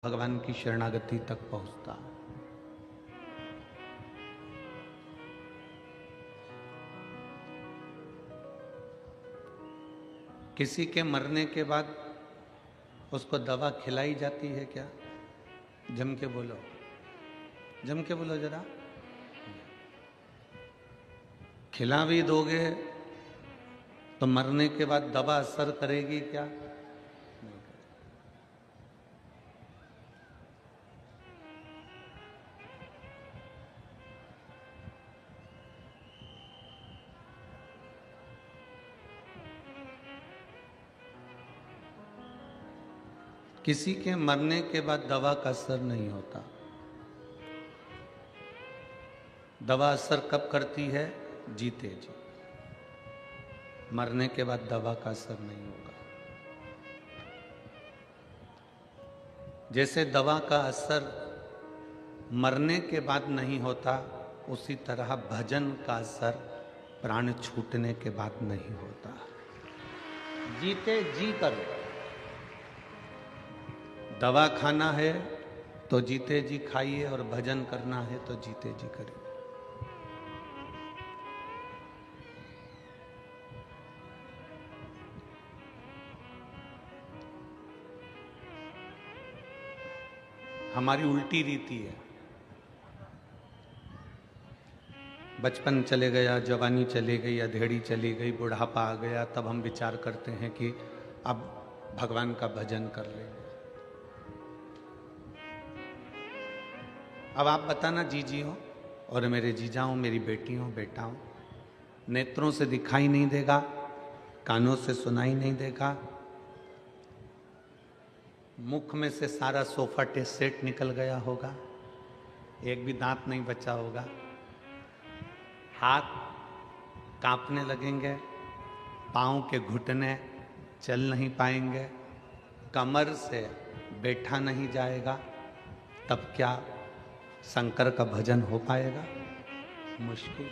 भगवान की शरणागति तक पहुंचता। किसी के मरने के बाद उसको दवा खिलाई जाती है क्या? जम के बोलो, जम के बोलो जरा। खिला भी दोगे तो मरने के बाद दवा असर करेगी क्या? नहीं करेगी। किसी के मरने के बाद दवा का असर नहीं होता। दवा असर कब करती है? जीते जी। मरने के बाद दवा का असर नहीं होगा। जैसे दवा का असर मरने के बाद नहीं होता, उसी तरह भजन का असर प्राण छूटने के बाद नहीं होता। जीते जी करो। दवा खाना है तो जीते जी खाइए, और भजन करना है तो जीते जी करिए। हमारी उल्टी रीति है। बचपन चले गया, जवानी चली गई, अधेड़ी चली गई, बुढ़ापा आ गया, तब हम विचार करते हैं कि अब भगवान का भजन कर लेंगे। अब आप बताना, जीजी हो और मेरे जीजा हो, मेरी बेटी हो, बेटा हो, नेत्रों से दिखाई नहीं देगा, कानों से सुनाई नहीं देगा, मुख में से सारा सोफा सेट निकल गया होगा, एक भी दांत नहीं बचा होगा, हाथ कांपने लगेंगे, पाँव के घुटने चल नहीं पाएंगे, कमर से बैठा नहीं जाएगा, तब क्या शंकर का भजन हो पाएगा? मुश्किल।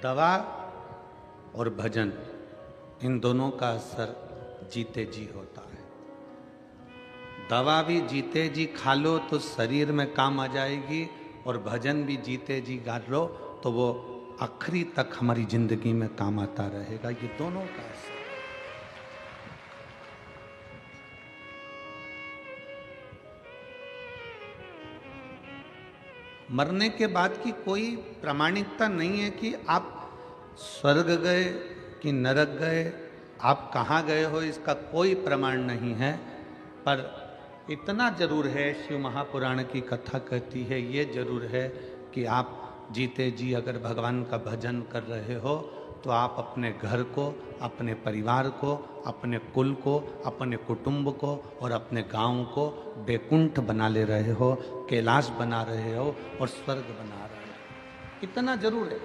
दवा और भजन, इन दोनों का असर जीते जी होता है। दवा भी जीते जी खा लो तो शरीर में काम आ जाएगी, और भजन भी जीते जी गा लो तो वो आखिरी तक हमारी जिंदगी में काम आता रहेगा। ये दोनों का असर। मरने के बाद की कोई प्रामाणिकता नहीं है कि आप स्वर्ग गए कि नरक गए, आप कहाँ गए हो, इसका कोई प्रमाण नहीं है। पर इतना जरूर है, शिव महापुराण की कथा कहती है, ये जरूर है कि आप जीते जी अगर भगवान का भजन कर रहे हो तो आप अपने घर को, अपने परिवार को, अपने कुल को, अपने कुटुंब को और अपने गांव को बैकुंठ बना ले रहे हो, कैलाश बना रहे हो और स्वर्ग बना रहे हो। इतना जरूर है।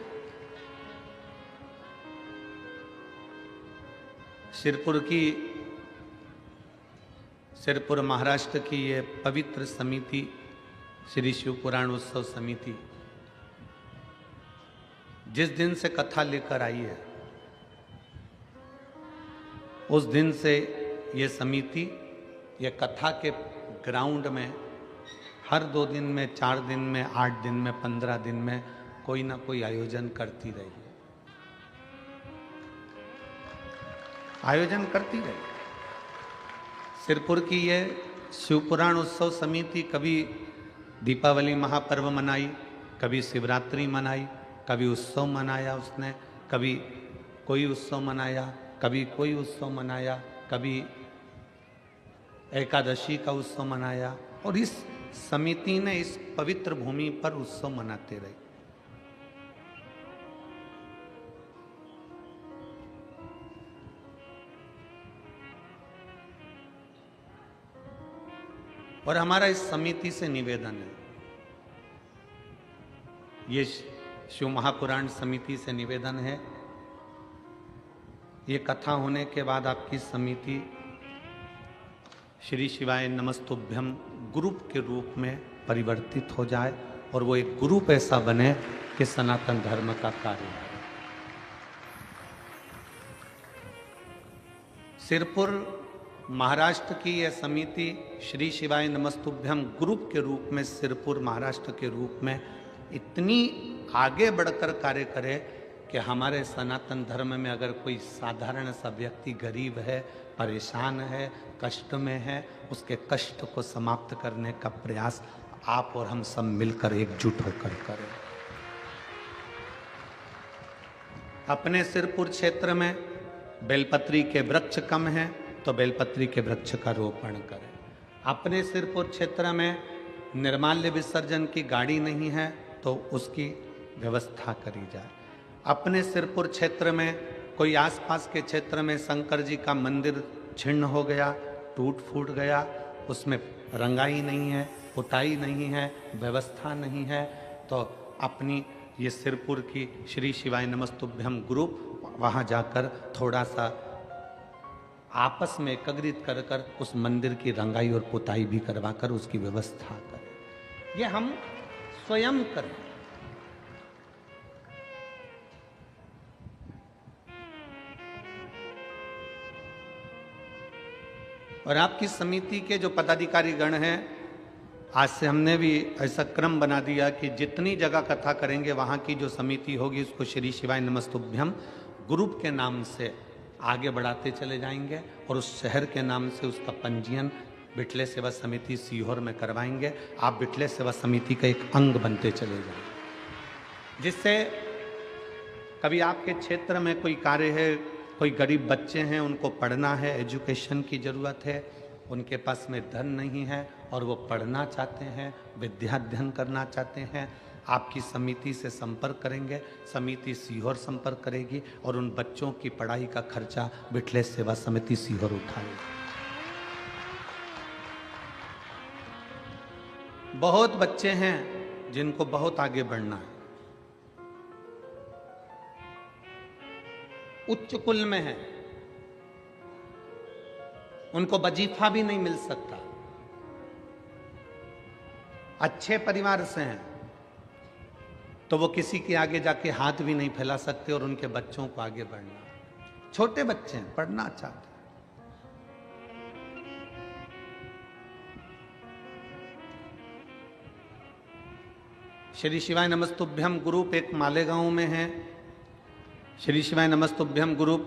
सिरपुर महाराष्ट्र की ये पवित्र समिति, श्री शिव पुराण उत्सव समिति, जिस दिन से कथा लेकर आई है, उस दिन से ये समिति ये कथा के ग्राउंड में हर 2 दिन में, 4 दिन में, 8 दिन में, 15 दिन में कोई ना कोई आयोजन करती रही है। आयोजन करती रही। सिरपुर की ये शिवपुराण उत्सव समिति कभी दीपावली महापर्व मनाई, कभी शिवरात्रि मनाई, कभी उत्सव मनाया उसने, कभी कोई उत्सव मनाया, कभी कोई उत्सव मनाया, कभी एकादशी का उत्सव मनाया, और इस समिति ने इस पवित्र भूमि पर उत्सव मनाते रहे। और हमारा इस समिति से निवेदन है, ये शिव महापुराण समिति से निवेदन है, ये कथा होने के बाद आपकी समिति श्री शिवाय नमस्तुभ्यम ग्रुप के रूप में परिवर्तित हो जाए, और वो एक ग्रुप ऐसा बने कि सनातन धर्म का कार्य है। सिरपुर महाराष्ट्र की यह समिति श्री शिवाय नमस्तुभ्यम ग्रुप के रूप में सिरपुर महाराष्ट्र के रूप में इतनी आगे बढ़कर कार्य करे कि हमारे सनातन धर्म में अगर कोई साधारण सा व्यक्ति गरीब है, परेशान है, कष्ट में है, उसके कष्ट को समाप्त करने का प्रयास आप और हम सब मिलकर एकजुट होकर करें। अपने सिरपुर क्षेत्र में बेलपत्री के वृक्ष कम हैं तो बेलपत्री के वृक्ष का रोपण करें। अपने सिरपुर क्षेत्र में निर्माल्य विसर्जन की गाड़ी नहीं है तो उसकी व्यवस्था करी जाए। अपने सिरपुर क्षेत्र में कोई आसपास के क्षेत्र में शंकर जी का मंदिर छिन्न हो गया, टूट फूट गया, उसमें रंगाई नहीं है, पुताई नहीं है, व्यवस्था नहीं है, तो अपनी ये सिरपुर की श्री शिवाय नमस्तुभ्यम ग्रुप वहाँ जाकर थोड़ा सा आपस में एकत्रित कर कर उस मंदिर की रंगाई और पुताई भी करवाकर उसकी व्यवस्था करें। ये हम स्वयं करें। और आपकी समिति के जो पदाधिकारी गण हैं, आज से हमने भी ऐसा क्रम बना दिया कि जितनी जगह कथा करेंगे वहाँ की जो समिति होगी उसको श्री शिवाय नमस्तुभ्यम ग्रुप के नाम से आगे बढ़ाते चले जाएंगे और उस शहर के नाम से उसका पंजीयन बिटले सेवा समिति सीहोर में करवाएंगे। आप बिटले सेवा समिति का एक अंग बनते चले जाएंगे, जिससे कभी आपके क्षेत्र में कोई कार्य है, कोई गरीब बच्चे हैं, उनको पढ़ना है, एजुकेशन की ज़रूरत है, उनके पास में धन नहीं है और वो पढ़ना चाहते हैं, विद्या अध्ययन करना चाहते हैं, आपकी समिति से संपर्क करेंगे, समिति सीहोर संपर्क करेगी और उन बच्चों की पढ़ाई का खर्चा बिटले सेवा समिति सीहोर उठाएगी। बहुत बच्चे हैं जिनको बहुत आगे बढ़ना है, उच्च कुल में है, उनको वजीफा भी नहीं मिल सकता, अच्छे परिवार से हैं तो वो किसी के आगे जाके हाथ भी नहीं फैला सकते और उनके बच्चों को आगे बढ़ना। छोटे बच्चे हैं, पढ़ना चाहते हैं। श्री शिवाय नमस्तुभ्यम ग्रुप एक मालेगांव में है। श्री शिवाय नमस्तुभ्यम ग्रुप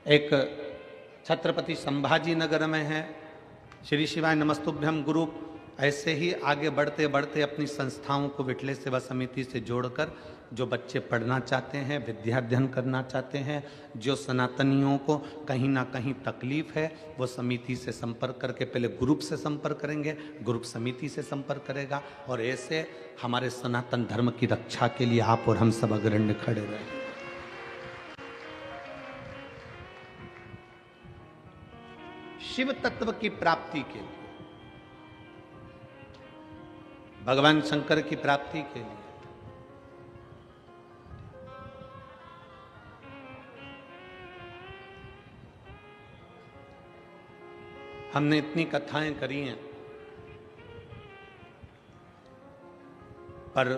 एक छत्रपति संभाजी नगर में है। श्री शिवाय नमस्तुभ्यम ग्रुप ऐसे ही आगे बढ़ते बढ़ते अपनी संस्थाओं को बिटले सेवा समिति से जोड़कर जो बच्चे पढ़ना चाहते हैं, विद्या अध्ययन करना चाहते हैं, जो सनातनियों को कहीं ना कहीं तकलीफ है, वो समिति से संपर्क करके पहले ग्रुप से संपर्क करेंगे, ग्रुप समिति से संपर्क करेगा और ऐसे हमारे सनातन धर्म की रक्षा के लिए आप और हम सब अग्रण्य खड़े रहें। शिव तत्व की प्राप्ति के लिए, भगवान शंकर की प्राप्ति के लिए हमने इतनी कथाएं करी हैं, पर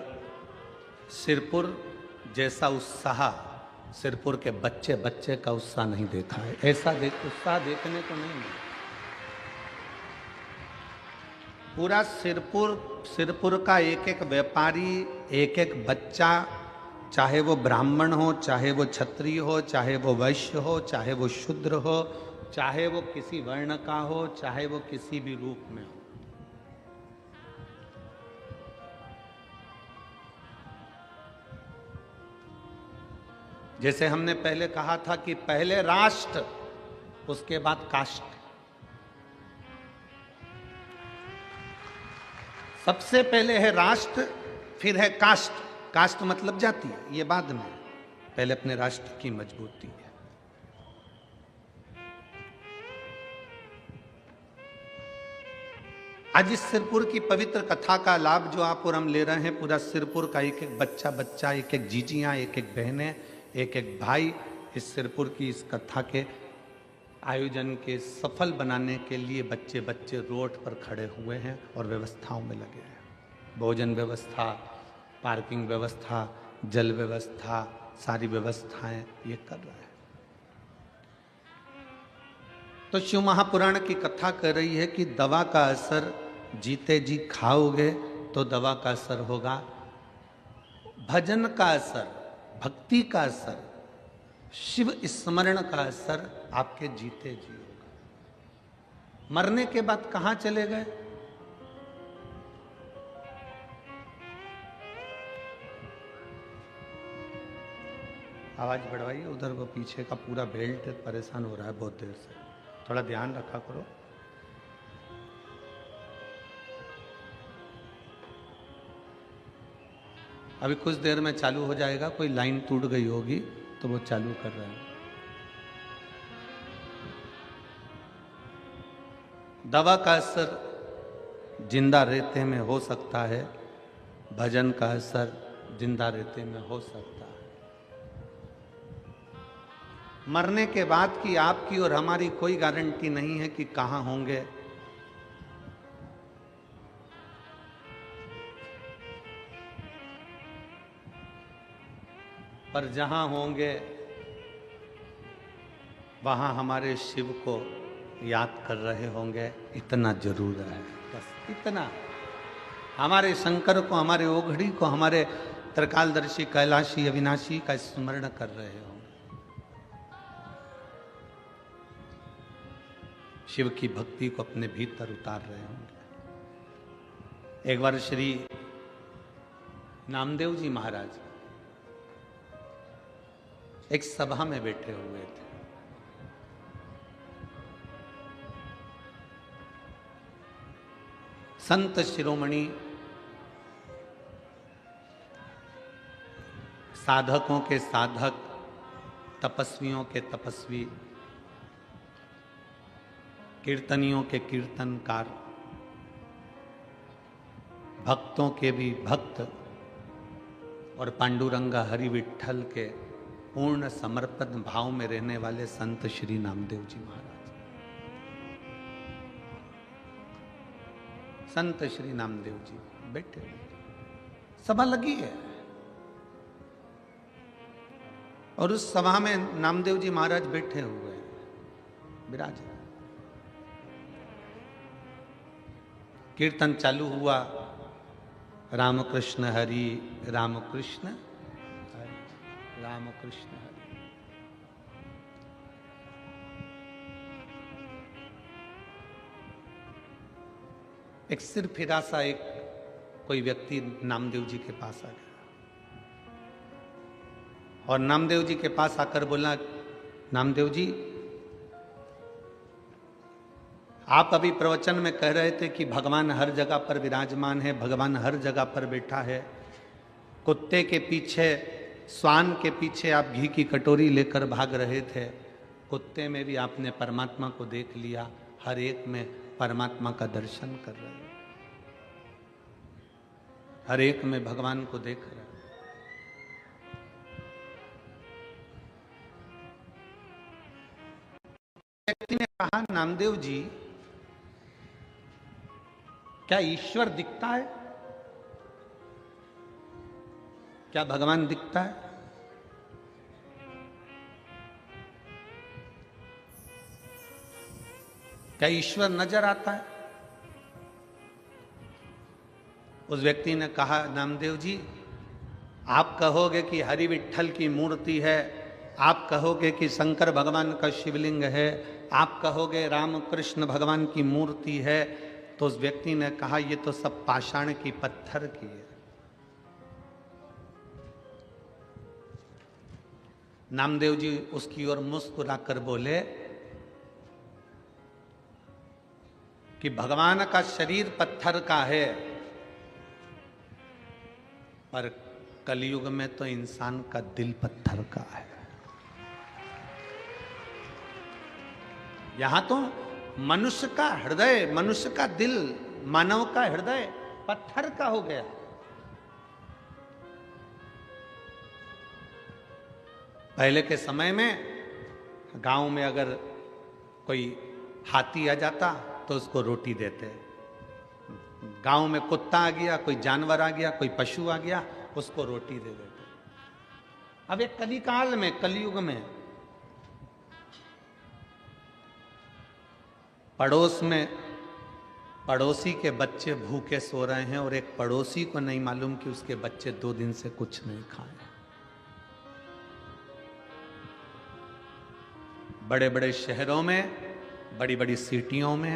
सिरपुर जैसा उत्साह सिरपुर के बच्चे बच्चे का उत्साह नहीं देखा है। ऐसा उत्साह देखने को नहीं मिला। पूरा सिरपुर का एक एक व्यापारी, एक एक बच्चा, चाहे वो ब्राह्मण हो, चाहे वो क्षत्रिय हो, चाहे वो वैश्य हो, चाहे वो शूद्र हो, चाहे वो किसी वर्ण का हो, चाहे वो किसी भी रूप में हो, जैसे हमने पहले कहा था कि पहले राष्ट्र उसके बाद कास्ट। सबसे पहले है राष्ट्र, फिर है कास्ट। कास्ट मतलब जाति, ये बाद में, पहले अपने राष्ट्र की मजबूती है। आज इस सिरपुर की पवित्र कथा का लाभ जो आप और हम ले रहे हैं, पूरा सिरपुर का एक एक बच्चा, एक एक जीजियां, एक एक बहनें, एक एक भाई इस सिरपुर की इस कथा के आयोजन के सफल बनाने के लिए बच्चे बच्चे रोड पर खड़े हुए हैं और व्यवस्थाओं में लगे हैं। भोजन व्यवस्था, पार्किंग व्यवस्था, जल व्यवस्था, सारी व्यवस्थाएं ये कर रहे हैं। तो शिव महापुराण की कथा कर रही है कि दवा का असर जीते जी खाओगे तो दवा का असर होगा, भजन का असर, भक्ति का असर, शिव स्मरण का असर आपके जीते जी होगा। मरने के बाद कहां चले गए? आवाज बढ़वाइए, उधर वो पीछे का पूरा बेल्ट परेशान हो रहा है बहुत देर से, थोड़ा ध्यान रखा करो। अभी कुछ देर में चालू हो जाएगा, कोई लाइन टूट गई होगी तो वो चालू कर रहे हैं। दवा का असर जिंदा रेते में हो सकता है, भजन का असर जिंदा रेते में हो सकता है। मरने के बाद की आपकी और हमारी कोई गारंटी नहीं है कि कहां होंगे। पर जहां होंगे वहां हमारे शिव को याद कर रहे होंगे, इतना जरूर है, बस इतना। हमारे शंकर को, हमारे ओघड़ी को, हमारे त्रिकालदर्शी कैलाशी अविनाशी का स्मरण कर रहे होंगे। शिव की भक्ति को अपने भीतर उतार रहे होंगे। एक बार श्री नामदेव जी महाराज एक सभा में बैठे हुए थे। संत शिरोमणि, साधकों के साधक, तपस्वियों के तपस्वी, कीर्तनियों के कीर्तनकार, भक्तों के भी भक्त और पांडुरंगा हरि विठल के पूर्ण समर्पण भाव में रहने वाले संत श्री नामदेव जी महाराज। संत श्री नामदेव जी बैठे, सभा लगी है और उस सभा में नामदेव जी महाराज बैठे हुए हैं, विराज। कीर्तन चालू हुआ, रामकृष्ण हरि, रामकृष्ण हरि, रामकृष्ण हरि। एक सिर फिरा सा एक कोई व्यक्ति नामदेव जी के पास आ गया और नामदेव जी के पास आकर बोला, नामदेव जी, आप अभी प्रवचन में कह रहे थे कि भगवान हर जगह पर विराजमान है, भगवान हर जगह पर बैठा है। कुत्ते के पीछे, स्वान के पीछे आप घी की कटोरी लेकर भाग रहे थे, कुत्ते में भी आपने परमात्मा को देख लिया, हर एक में परमात्मा का दर्शन कर रहे हो, हर एक में भगवान को देख रहे हो। व्यक्ति ने कहा, नामदेव जी, क्या ईश्वर दिखता है? क्या भगवान दिखता है? क्या ईश्वर नजर आता है? उस व्यक्ति ने कहा, नामदेव जी, आप कहोगे कि हरि विठल की मूर्ति है, आप कहोगे कि शंकर भगवान का शिवलिंग है, आप कहोगे राम कृष्ण भगवान की मूर्ति है, तो उस व्यक्ति ने कहा, ये तो सब पाषाण की, पत्थर की है। नामदेव जी उसकी ओर मुस्कुराकर बोले कि भगवान का शरीर पत्थर का है, पर कलयुग में तो इंसान का दिल पत्थर का है। यहां तो मनुष्य का हृदय, मनुष्य का दिल, मानव का हृदय पत्थर का हो गया। पहले के समय में गांव में अगर कोई हाथी आ जाता तो उसको रोटी देते। गांव में कुत्ता आ गया, कोई जानवर आ गया, कोई पशु आ गया, उसको रोटी दे देते। अब एक कलिकाल में, कलयुग में पड़ोस में पड़ोसी के बच्चे भूखे सो रहे हैं और एक पड़ोसी को नहीं मालूम कि उसके बच्चे 2 दिन से कुछ नहीं खाए। बड़े बड़े शहरों में, बड़ी बड़ी सिटियों में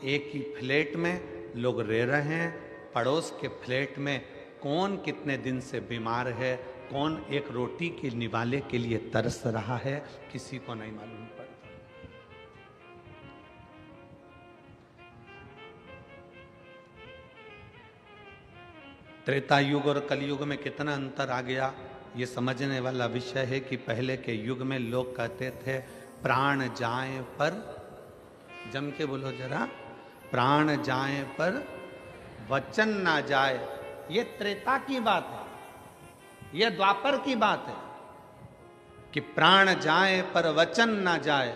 एक ही फ्लैट में लोग रह रहे हैं। पड़ोस के फ्लैट में कौन कितने दिन से बीमार है, कौन एक रोटी के निवाले के लिए तरस रहा है, किसी को नहीं मालूम पड़ता। त्रेता युग और कलयुग में कितना अंतर आ गया, ये समझने वाला विषय है कि पहले के युग में लोग कहते थे प्राण जाए पर, जम के बोलो जरा, प्राण जाए पर वचन ना जाए। ये त्रेता की बात है, ये द्वापर की बात है कि प्राण जाए पर वचन ना जाए।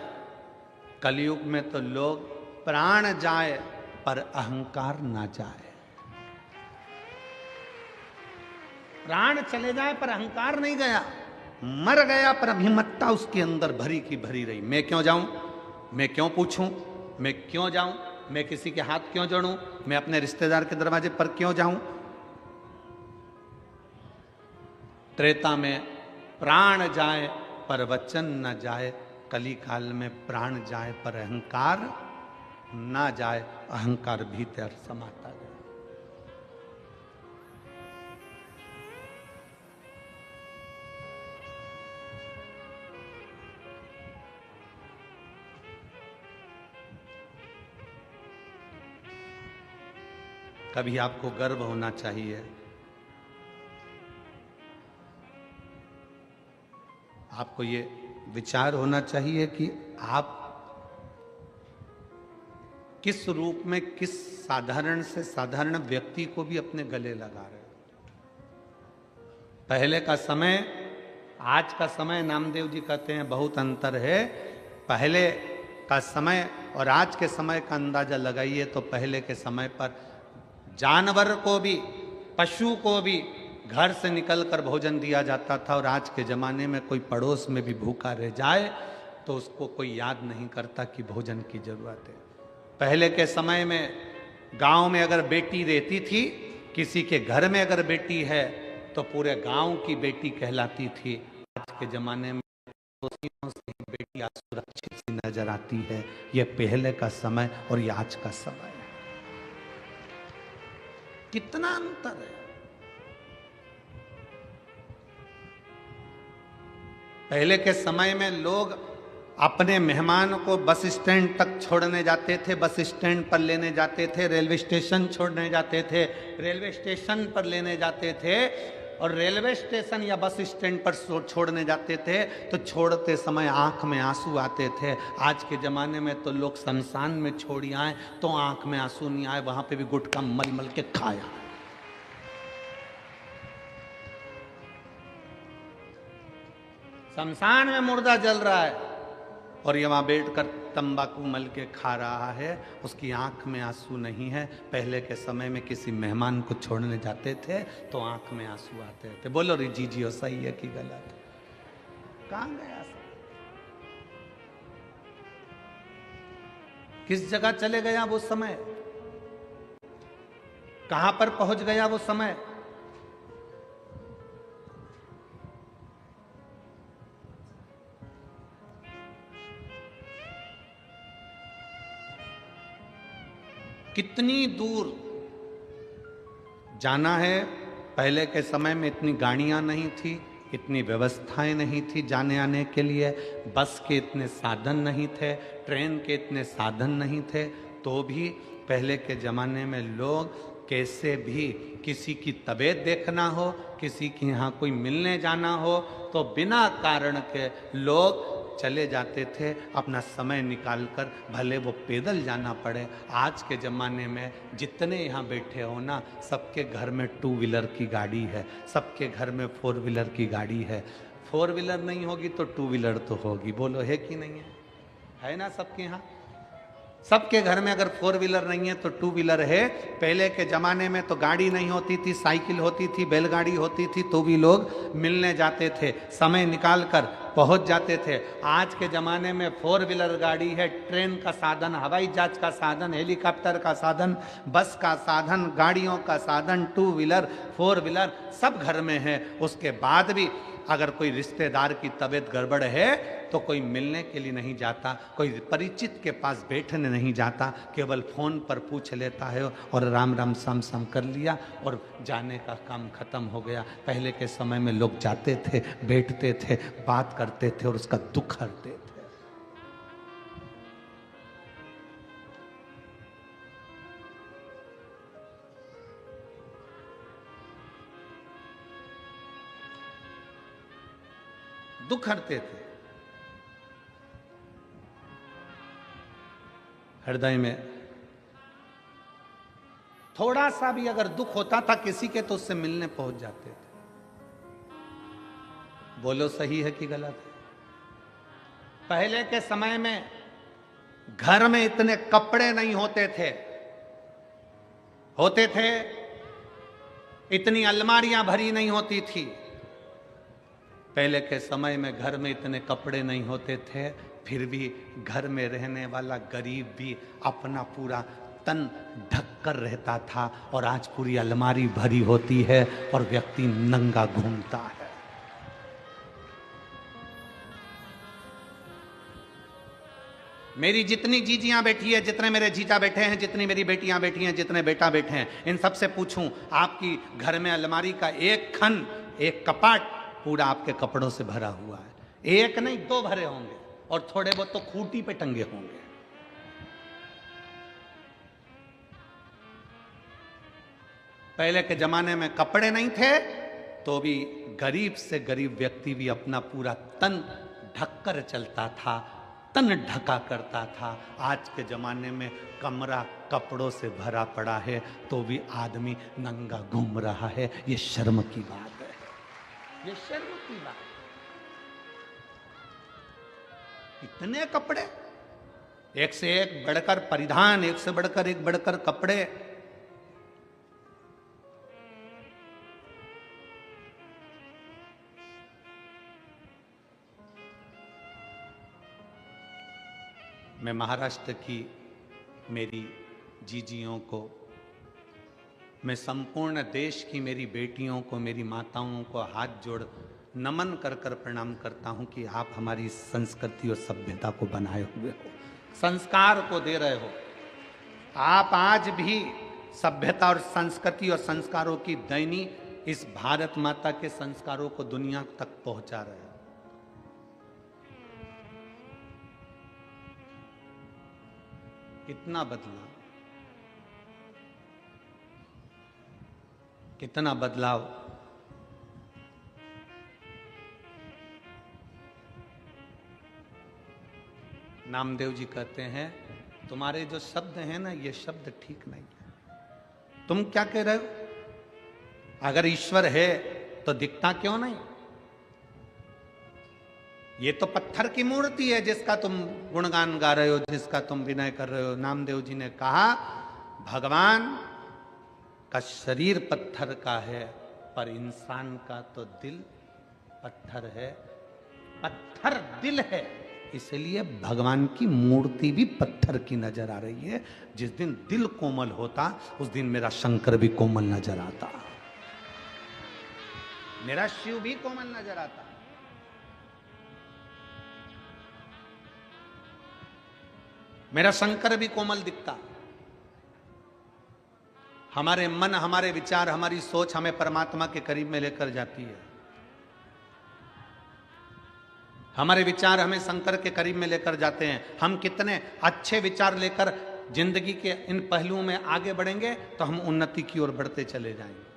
कलयुग में तो लोग प्राण जाए पर अहंकार ना जाए। प्राण चले जाए पर अहंकार नहीं गया, मर गया पर अभिमत्ता उसके अंदर भरी की भरी रही। मैं क्यों जाऊं, मैं क्यों पूछूं, मैं क्यों जाऊं, मैं किसी के हाथ क्यों जोड़ूं, मैं अपने रिश्तेदार के दरवाजे पर क्यों जाऊं। त्रेता में प्राण जाए पर वचन न जाए, कली काल में प्राण जाए पर अहंकार ना जाए। अहंकार भीतर समाता गया। कभी आपको गर्व होना चाहिए, आपको ये विचार होना चाहिए कि आप किस रूप में किस साधारण से साधारण व्यक्ति को भी अपने गले लगा रहे हैं। पहले का समय, आज का समय, नामदेव जी कहते हैं बहुत अंतर है। पहले का समय और आज के समय का अंदाजा लगाइए तो पहले के समय पर जानवर को भी, पशु को भी घर से निकलकर भोजन दिया जाता था, और आज के ज़माने में कोई पड़ोस में भी भूखा रह जाए तो उसको कोई याद नहीं करता कि भोजन की ज़रूरत है। पहले के समय में गांव में अगर बेटी रहती थी, किसी के घर में अगर बेटी है तो पूरे गांव की बेटी कहलाती थी। आज के ज़माने में पड़ोसियों से बेटी असुरक्षित सी नजर आती है। ये पहले का समय और ये आज का समय है। कितना अंतर है। पहले के समय में लोग अपने मेहमान को बस स्टैंड तक छोड़ने जाते थे, बस स्टैंड पर लेने जाते थे, रेलवे स्टेशन छोड़ने जाते थे, रेलवे स्टेशन पर लेने जाते थे, और रेलवे स्टेशन या बस स्टैंड पर छोड़ने जाते थे तो छोड़ते समय आंख में आंसू आते थे। आज के ज़माने में तो लोग शमशान में छोड़ी आए तो आंख में आंसू नहीं आए, वहां पे भी गुटखा मल मल के खाया। शमशान में मुर्दा जल रहा है और ये वहां बैठकर तंबाकू मल के खा रहा है, उसकी आंख में आंसू नहीं है। पहले के समय में किसी मेहमान को छोड़ने जाते थे तो आंख में आंसू आते थे। बोलो रे जीजियो, सही है कि गलत? कहां गया सब? किस जगह चले गया वो समय? कहां पर पहुंच गया वो समय? कितनी दूर जाना है। पहले के समय में इतनी गाड़ियां नहीं थी, इतनी व्यवस्थाएं नहीं थी जाने आने के लिए, बस के इतने साधन नहीं थे, ट्रेन के इतने साधन नहीं थे, तो भी पहले के ज़माने में लोग कैसे भी किसी की तबीयत देखना हो, किसी के यहाँ कोई मिलने जाना हो तो बिना कारण के लोग चले जाते थे, अपना समय निकालकर, भले वो पैदल जाना पड़े। आज के ज़माने में जितने यहाँ बैठे हो ना, सबके घर में 2 व्हीलर की गाड़ी है, सबके घर में 4 व्हीलर की गाड़ी है। 4 व्हीलर नहीं होगी तो 2 व्हीलर तो होगी। बोलो है कि नहीं है? है ना सबके यहाँ? सबके घर में अगर 4 व्हीलर नहीं है तो 2 व्हीलर है। पहले के जमाने में तो गाड़ी नहीं होती थी, साइकिल होती थी, बैलगाड़ी होती थी, तो भी लोग मिलने जाते थे, समय निकाल कर पहुंच जाते थे। आज के जमाने में 4 व्हीलर गाड़ी है, ट्रेन का साधन, हवाई जहाज का साधन, हेलीकॉप्टर का साधन, बस का साधन, गाड़ियों का साधन, 2 व्हीलर 4 व्हीलर सब घर में है। उसके बाद भी अगर कोई रिश्तेदार की तबीयत गड़बड़ है तो कोई मिलने के लिए नहीं जाता, कोई परिचित के पास बैठने नहीं जाता, केवल फोन पर पूछ लेता है और राम राम सम सम कर लिया और जाने का काम खत्म हो गया। पहले के समय में लोग जाते थे, बैठते थे, बात करते थे और उसका दुख हरते थे। दुख हरते थे। हृदय में थोड़ा सा भी अगर दुख होता था किसी के तो उससे मिलने पहुंच जाते थे। बोलो सही है कि गलत है? पहले के समय में घर में इतने कपड़े नहीं होते थे, होते थे इतनी अलमारियां भरी नहीं होती थी। पहले के समय में घर में इतने कपड़े नहीं होते थे, फिर भी घर में रहने वाला गरीब भी अपना पूरा तन ढक कर रहता था। और आज पूरी अलमारी भरी होती है और व्यक्ति नंगा घूमता है। मेरी जितनी जीजियां बैठी है, जितने मेरे जीजा बैठे हैं, जितनी मेरी बेटियां बैठी हैं, जितने बेटा बैठे हैं, इन सबसे पूछूं आपकी घर में अलमारी का एक खन, एक कपाट पूरा आपके कपड़ों से भरा हुआ है? एक नहीं 2 भरे होंगे और थोड़े बहुत तो खूंटी पे टंगे होंगे। पहले के जमाने में कपड़े नहीं थे तो भी गरीब से गरीब व्यक्ति भी अपना पूरा तन ढककर चलता था, तन ढका करता था। आज के जमाने में कमरा कपड़ों से भरा पड़ा है तो भी आदमी नंगा घूम रहा है। ये शर्म की बात है, ये शर्म की बात। इतने कपड़े, एक से एक बढ़कर परिधान, एक से बढ़कर एक बढ़कर कपड़े। मैं महाराष्ट्र की मेरी जीजियों को, मैं संपूर्ण देश की मेरी बेटियों को, मेरी माताओं को हाथ जोड़ नमन कर कर प्रणाम करता हूं कि आप हमारी संस्कृति और सभ्यता को बनाए हुए हो, संस्कार को दे रहे हो। आप आज भी सभ्यता और संस्कृति और संस्कारों की दैनी इस भारत माता के संस्कारों को दुनिया तक पहुंचा रहे हो। कितना बदलाव, कितना बदलाव। नामदेव जी कहते हैं तुम्हारे जो शब्द हैं ना, ये शब्द ठीक नहीं है। तुम क्या कह रहे हो? अगर ईश्वर है तो दिखता क्यों नहीं? ये तो पत्थर की मूर्ति है जिसका तुम गुणगान गा रहे हो, जिसका तुम विनय कर रहे हो। नामदेव जी ने कहा भगवान का शरीर पत्थर का है पर इंसान का तो दिल पत्थर है। पत्थर दिल है, इसलिए भगवान की मूर्ति भी पत्थर की नजर आ रही है। जिस दिन दिल कोमल होता उस दिन मेरा शंकर भी कोमल नजर आता, मेरा शिव भी कोमल नजर आता। मेरा शंकर भी कोमल दिखता। हमारे मन, हमारे विचार, हमारी सोच हमें परमात्मा के करीब में लेकर जाती है। हमारे विचार हमें शंकर के करीब में लेकर जाते हैं। हम कितने अच्छे विचार लेकर जिंदगी के इन पहलुओं में आगे बढ़ेंगे तो हम उन्नति की ओर बढ़ते चले जाएंगे।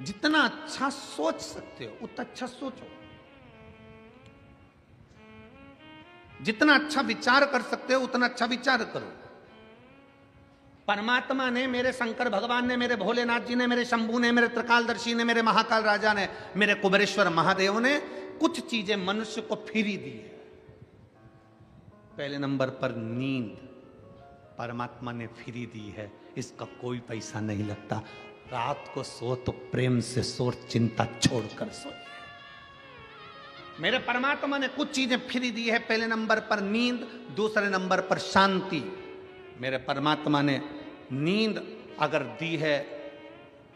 जितना अच्छा सोच सकते हो उतना अच्छा सोचो, जितना अच्छा विचार कर सकते हो उतना अच्छा विचार करो। परमात्मा ने, मेरे शंकर भगवान ने, मेरे भोलेनाथ जी ने, मेरे शंभू ने, मेरे त्रिकालदर्शी ने, मेरे महाकाल राजा ने, मेरे कुबेरेश्वर महादेव ने कुछ चीजें मनुष्य को फ्री दी है। पहले नंबर पर नींद परमात्मा ने फ्री दी है, इसका कोई पैसा नहीं लगता। रात को सो तो प्रेम से सो, चिंता छोड़कर सो। मेरे परमात्मा ने कुछ चीजें फ्री दी है। पहले नंबर पर नींद, दूसरे नंबर पर शांति। मेरे परमात्मा ने नींद अगर दी है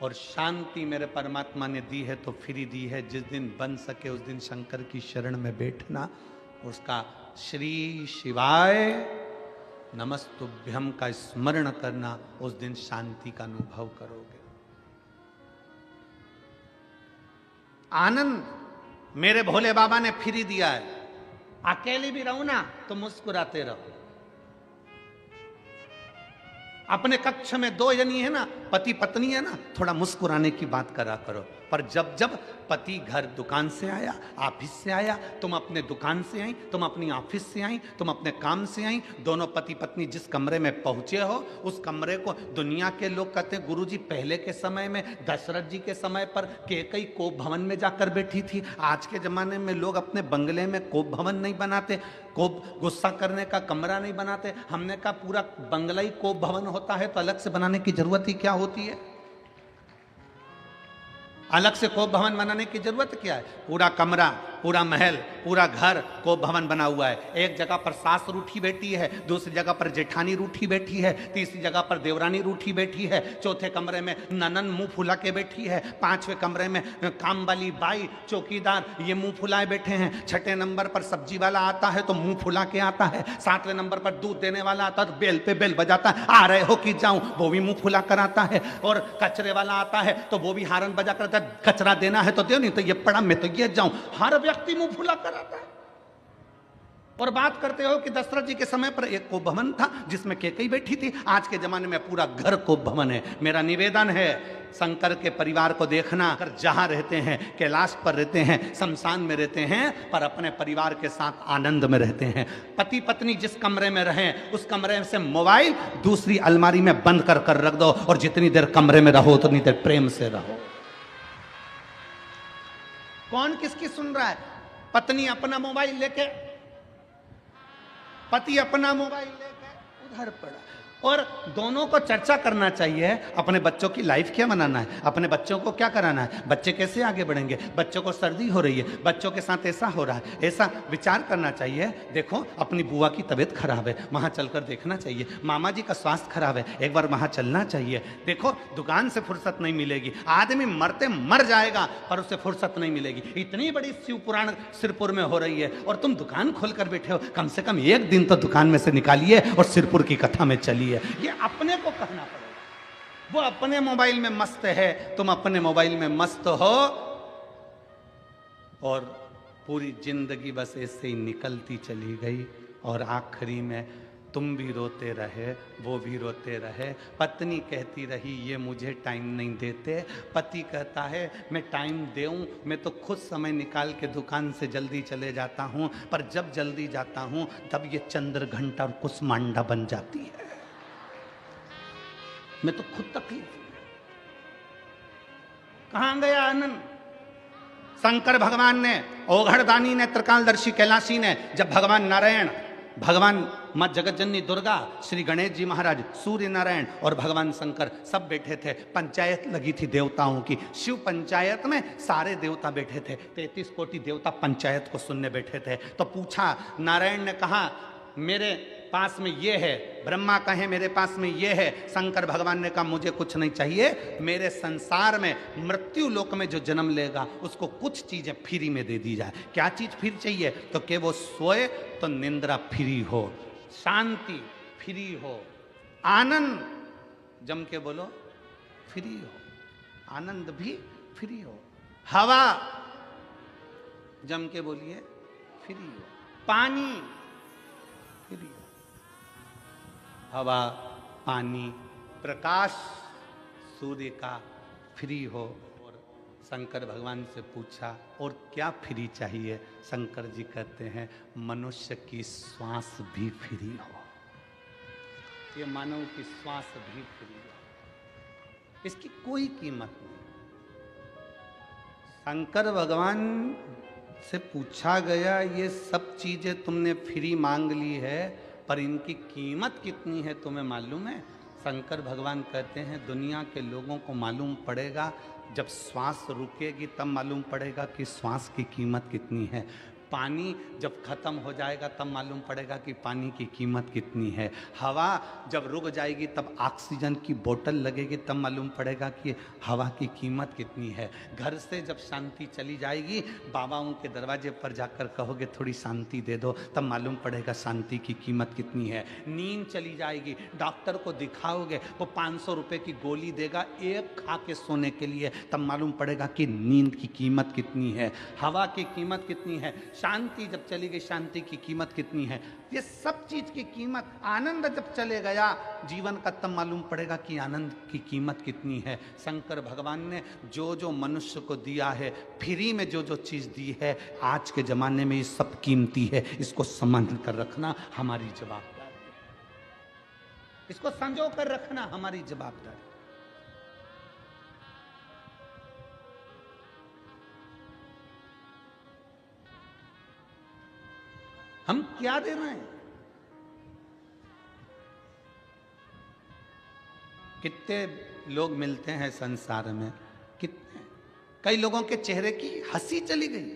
और शांति मेरे परमात्मा ने दी है तो फ्री दी है। जिस दिन बन सके उस दिन शंकर की शरण में बैठना, उसका श्री शिवाय नमस्तुभ्यम का स्मरण करना, उस दिन शांति का अनुभव करोगे। आनंद मेरे भोले बाबा ने फ्री दिया है। अकेले भी रहो ना तो मुस्कुराते रहो। अपने कक्ष में दो जनी है ना, पति पत्नी है ना, थोड़ा मुस्कुराने की बात करा करो। पर जब जब पति घर दुकान से आया, ऑफिस से आया, तुम अपने दुकान से आई, तुम अपनी ऑफिस से आई, तुम अपने काम से आई, दोनों पति पत्नी जिस कमरे में पहुंचे हो, उस कमरे को दुनिया के लोग कहते हैं गुरुजी पहले के समय में दशरथ जी के समय पर कैकेयी कोप भवन में जाकर बैठी थी। आज के जमाने में लोग अपने बंगले में कोप भवन नहीं बनाते, कोप गुस्सा करने का कमरा नहीं बनाते। हमने कहा पूरा बंगला ही कोप भवन होता है तो अलग से बनाने की जरूरत ही क्या होती है? अलग से कोप भवन बनाने की जरूरत क्या है? पूरा कमरा, पूरा महल, पूरा घर कोप भवन बना हुआ है। एक जगह पर सास रूठी बैठी है, दूसरी जगह पर जेठानी रूठी बैठी है, तीसरी जगह पर देवरानी रूठी बैठी है, चौथे कमरे में ननन मुंह फुला के बैठी है, पांचवें कमरे में काम वाली बाई चौकीदार ये मुंह फुलाए बैठे हैं, छठे नंबर पर सब्जी वाला आता है तो मुंह फुला के आता है, सातवें नंबर पर दूध देने वाला आता है तो बेल पे बेल बजाता है, आ रहे हो कि जाऊं, वो भी मुंह फुला कर आता है, और कचरे वाला आता है तो वो भी हारन बजा कर, कचरा देना है तो दे, नहीं तो ये पड़ा मैं तो ये जाऊं। हर व्यक्ति मुंह फुला कर आता है। और बात करते हो कि दशरथ जी के समय पर एक कोप भवन था जिसमें कैकेयी बैठी थी। आज के जमाने में पूरा घर कोप भवन है। मेरा निवेदन है शंकर के परिवार को देखना, अगर जहां रहते हैं, कैलाश पर रहते हैं, शमशान में रहते हैं, पर अपने परिवार के साथ आनंद में रहते हैं। पति पत्नी जिस कमरे में रहें उस कमरे से मोबाइल दूसरी अलमारी में बंद कर कर रख दो, और जितनी देर कमरे में रहो उतनी देर प्रेम से रहो। कौन किसकी सुन रहा है? पत्नी अपना मोबाइल लेके, पति अपना मोबाइल लेके उधर पड़ा, और दोनों को चर्चा करना चाहिए अपने बच्चों की लाइफ क्या बनाना है, अपने बच्चों को क्या कराना है, बच्चे कैसे आगे बढ़ेंगे, बच्चों को सर्दी हो रही है, बच्चों के साथ ऐसा हो रहा है, ऐसा विचार करना चाहिए। देखो अपनी बुआ की तबीयत खराब है, वहां चलकर देखना चाहिए। मामा जी का स्वास्थ्य खराब है, एक बार वहां चलना चाहिए। देखो दुकान से फुर्सत नहीं मिलेगी, आदमी मरते मर जाएगा पर उसे फुर्सत नहीं मिलेगी। इतनी बड़ी शिव पुराण सिरपुर में हो रही है और तुम दुकान खोलकर बैठे हो। कम से कम एक दिन तो दुकान में से निकालिए और सिरपुर की कथा में चलिए। ये अपने को कहना पड़ेगा। वो अपने मोबाइल में मस्त है, तुम अपने मोबाइल में मस्त हो, और पूरी जिंदगी बस ऐसे ही निकलती चली गई, और आखिरी में तुम भी रोते रहे, वो भी रोते रहे। पत्नी कहती रही ये मुझे टाइम नहीं देते, पति कहता है मैं टाइम दूं, मैं तो खुद समय निकाल के दुकान से जल्दी चले जाता हूं, पर जब जल्दी जाता हूं तब ये चंद्र घंटा और कुसमांडा बन जाती है। मैं तो खुद तकलीफ। कहां गया आनंद? शंकर भगवान ने, ओघड़दानी ने, त्रिकालदर्शी कैलाशी ने, जब भगवान नारायण, भगवान मां जगतजननी दुर्गा, श्री गणेश जी महाराज, सूर्य नारायण और भगवान शंकर सब बैठे थे। पंचायत लगी थी देवताओं की। शिव पंचायत में सारे देवता बैठे थे, 33 कोटि देवता पंचायत को सुनने बैठे थे। तो पूछा, नारायण ने कहा मेरे पास में ये है, ब्रह्मा कहे मेरे पास में ये है, शंकर भगवान ने कहा मुझे कुछ नहीं चाहिए, मेरे संसार में मृत्यु लोक में जो जन्म लेगा उसको कुछ चीजें फ्री में दे दी जाए। क्या चीज फ्री चाहिए? तो कि वो सोए तो निंद्रा फ्री हो, शांति फ्री हो, आनंद जम के बोलो फ्री हो, आनंद भी फ्री हो, हवा जम के बोलिए फ्री हो, पानी फ्री हो, हवा, पानी, प्रकाश सूर्य का फ्री हो। और शंकर भगवान से पूछा और क्या फ्री चाहिए? शंकर जी कहते हैं मनुष्य की श्वास भी फ्री हो। ये मानव की श्वास भी फ्री है, इसकी कोई कीमत नहीं। शंकर भगवान से पूछा गया ये सब चीजें तुमने फ्री मांग ली है, पर इनकी कीमत कितनी है तुम्हें मालूम है? शंकर भगवान कहते हैं दुनिया के लोगों को मालूम पड़ेगा जब श्वास रुकेगी, तब मालूम पड़ेगा कि श्वास की कीमत कितनी है। पानी जब खत्म हो जाएगा तब मालूम पड़ेगा कि पानी की कीमत कितनी है। हवा जब रुक जाएगी तब ऑक्सीजन की बोतल लगेगी, तब मालूम पड़ेगा कि हवा की कीमत कितनी है। घर से जब शांति चली जाएगी, बाबाओं के दरवाजे पर जाकर कहोगे थोड़ी शांति दे दो, तब मालूम पड़ेगा शांति की कीमत कितनी है। नींद चली जाएगी, डॉक्टर को दिखाओगे, वो 500 रुपये की गोली देगा एक खा के सोने के लिए, तब मालूम पड़ेगा कि नींद की कीमत कितनी है, हवा की कीमत कितनी है। शांति जब चली गई, शांति की कीमत कितनी है। ये सब चीज की कीमत, आनंद जब चले गया जीवन का, तब मालूम पड़ेगा कि आनंद की कीमत कितनी है। शंकर भगवान ने जो जो मनुष्य को दिया है, फ्री में जो जो चीज दी है, आज के जमाने में ये सब कीमती है, इसको संभाल कर रखना हमारी जवाबदारी है, इसको संजो कर रखना हमारी जवाबदारी। हम क्या दे रहे हैं? कितने लोग मिलते हैं संसार में, कितने, कई लोगों के चेहरे की हंसी चली गई,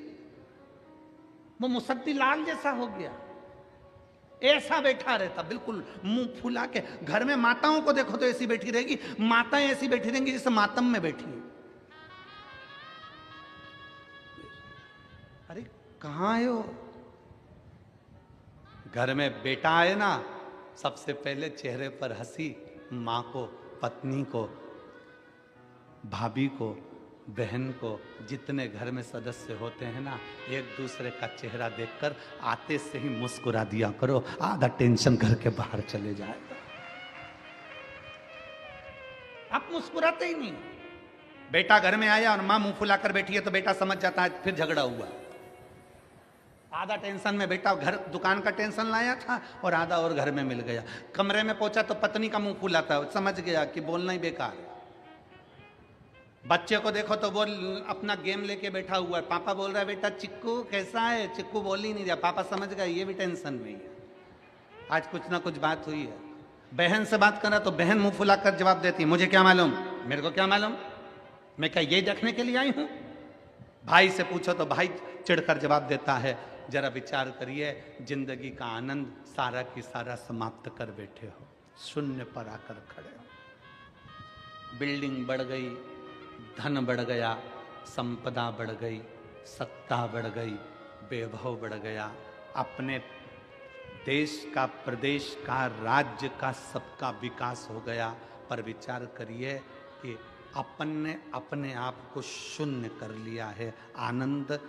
वो मुसद्दी लाल जैसा हो गया, ऐसा बैठा रहता बिल्कुल मुंह फुला के। घर में माताओं को देखो तो ऐसी बैठी रहेगी, माताएं ऐसी बैठी रहेंगी जैसे मातम में बैठी है। अरे कहां आए हो? घर में बेटा आए ना, सबसे पहले चेहरे पर हंसी, माँ को, पत्नी को, भाभी को, बहन को, जितने घर में सदस्य होते हैं ना, एक दूसरे का चेहरा देखकर आते से ही मुस्कुरा दिया करो, आधा टेंशन घर के बाहर चले जाएगा। आप मुस्कुराते ही नहीं। बेटा घर में आया और माँ मुंह फुलाकर बैठी है तो बेटा समझ जाता है फिर झगड़ा हुआ। आधा टेंशन में बेटा घर दुकान का टेंशन लाया था और आधा और घर में मिल गया। कमरे में पहुंचा तो पत्नी का मुंह फूला था, समझ गया कि बोलना ही बेकार है। बच्चे को देखो तो वो अपना गेम लेके बैठा हुआ है, पापा बोल रहा है बेटा चिक्कू कैसा है, चिक्कू बोल ही नहीं रहा, पापा समझ गया ये भी टेंशन में ही है, आज कुछ ना कुछ बात हुई है। बहन से बात करा तो बहन मुंह फुलाकर जवाब देती मुझे क्या मालूम, मेरे को क्या मालूम, मैं क्या यही देखने के लिए आई हूं। भाई से पूछो तो भाई चिढ़कर जवाब देता है। जरा विचार करिए, जिंदगी का आनंद सारा की सारा समाप्त कर बैठे हो, शून्य पर आकर खड़े हो। बिल्डिंग बढ़ गई, धन बढ़ गया, संपदा बढ़ गई, सत्ता बढ़ गई, वैभव बढ़ गया, अपने देश का, प्रदेश का, राज्य का, सबका विकास हो गया, पर विचार करिए कि अपन ने अपने आप को शून्य कर लिया है। आनंद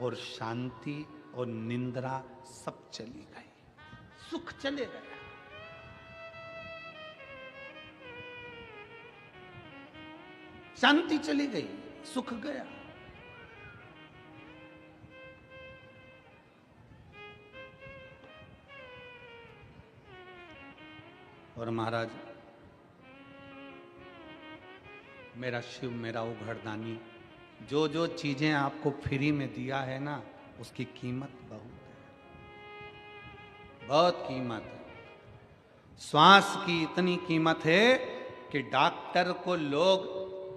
और शांति और निंद्रा सब चली गई, सुख चले गया। शांति चली गई, सुख गया। और महाराज, मेरा शिव, मेरा उघड़दानी, जो जो चीजें आपको फ्री में दिया है ना, उसकी कीमत बहुत है, बहुत कीमत है। श्वास की इतनी कीमत है कि डॉक्टर को लोग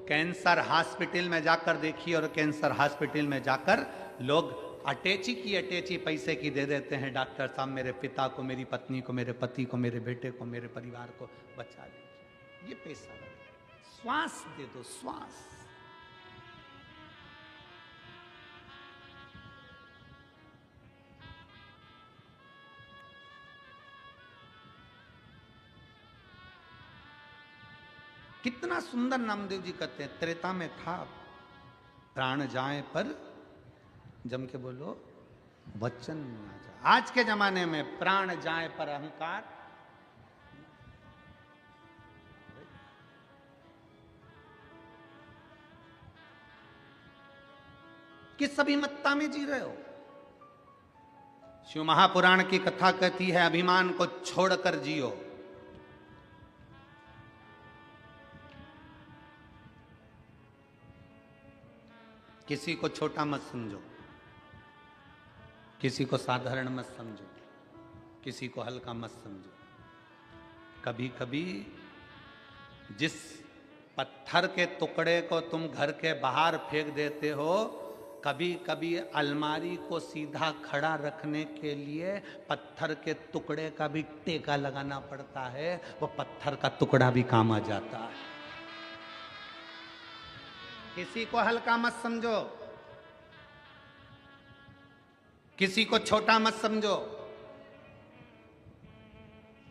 कैंसर हॉस्पिटल में जाकर देखिए, और कैंसर हॉस्पिटल में जाकर लोग अटैची की अटैची पैसे की दे देते हैं। डॉक्टर साहब मेरे पिता को, मेरी पत्नी को, मेरे पति को, मेरे बेटे को, मेरे परिवार को बचा लीजिए, ये पैसा लगे। श्वास दे दो, श्वास। कितना सुंदर नामदेव जी कहते हैं, त्रेता में था प्राण जाए पर, जम के बोलो वचन ना जाए। आज के जमाने में प्राण जाए पर अहंकार, किस अभिमत्ता में जी रहे हो? शिव महापुराण की कथा कहती है अभिमान को छोड़कर जियो, किसी को छोटा मत समझो, किसी को साधारण मत समझो, किसी को हल्का मत समझो। कभी कभी जिस पत्थर के टुकड़े को तुम घर के बाहर फेंक देते हो, कभी कभी अलमारी को सीधा खड़ा रखने के लिए पत्थर के टुकड़े का भी टेका लगाना पड़ता है, वो पत्थर का टुकड़ा भी काम आ जाता है। किसी को हल्का मत समझो, किसी को छोटा मत समझो।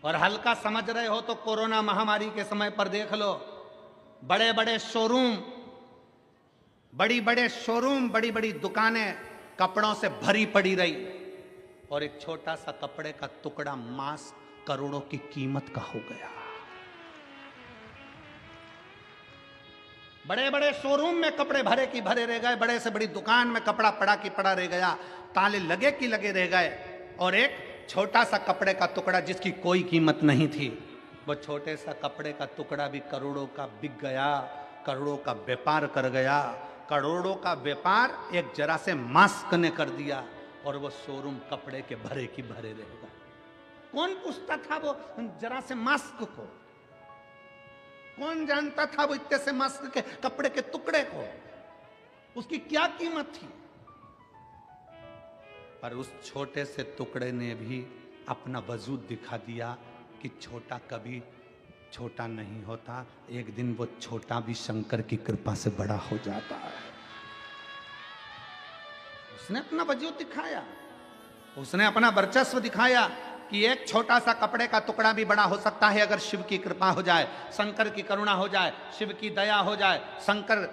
और हल्का समझ रहे हो तो कोरोना महामारी के समय पर देख लो, बड़े बड़े शोरूम, बड़ी बड़ी दुकानें कपड़ों से भरी पड़ी रही, और एक छोटा सा कपड़े का टुकड़ा मास्क करोड़ों की कीमत का हो गया। बड़े बड़े शोरूम में कपड़े भरे की भरे रह गए, बड़े से बड़ी दुकान में कपड़ा पड़ा की पड़ा रह गया, ताले लगे की लगे रह गए, और एक छोटा सा कपड़े का टुकड़ा जिसकी कोई कीमत नहीं थी, वो छोटे सा कपड़े का टुकड़ा भी करोड़ों का बिक गया, करोड़ों का व्यापार कर गया। करोड़ों का व्यापार एक जरा से मास्क ने कर दिया, और वो शोरूम कपड़े के भरे की भरे रह गए। कौन पूछता था वो जरा से मास्क को? कौन जानता था वो इतने से मास्क के कपड़े के टुकड़े को? उसकी क्या कीमत थी? पर उस छोटे से टुकड़े ने भी अपना वजूद दिखा दिया कि छोटा कभी छोटा नहीं होता, एक दिन वो छोटा भी शंकर की कृपा से बड़ा हो जाता है। उसने अपना वजूद दिखाया, उसने अपना वर्चस्व दिखाया कि एक छोटा सा कपड़े का टुकड़ा भी बड़ा हो सकता है अगर शिव की कृपा हो जाए, शंकर की करुणा हो जाए, शिव की दया हो जाए, शंकर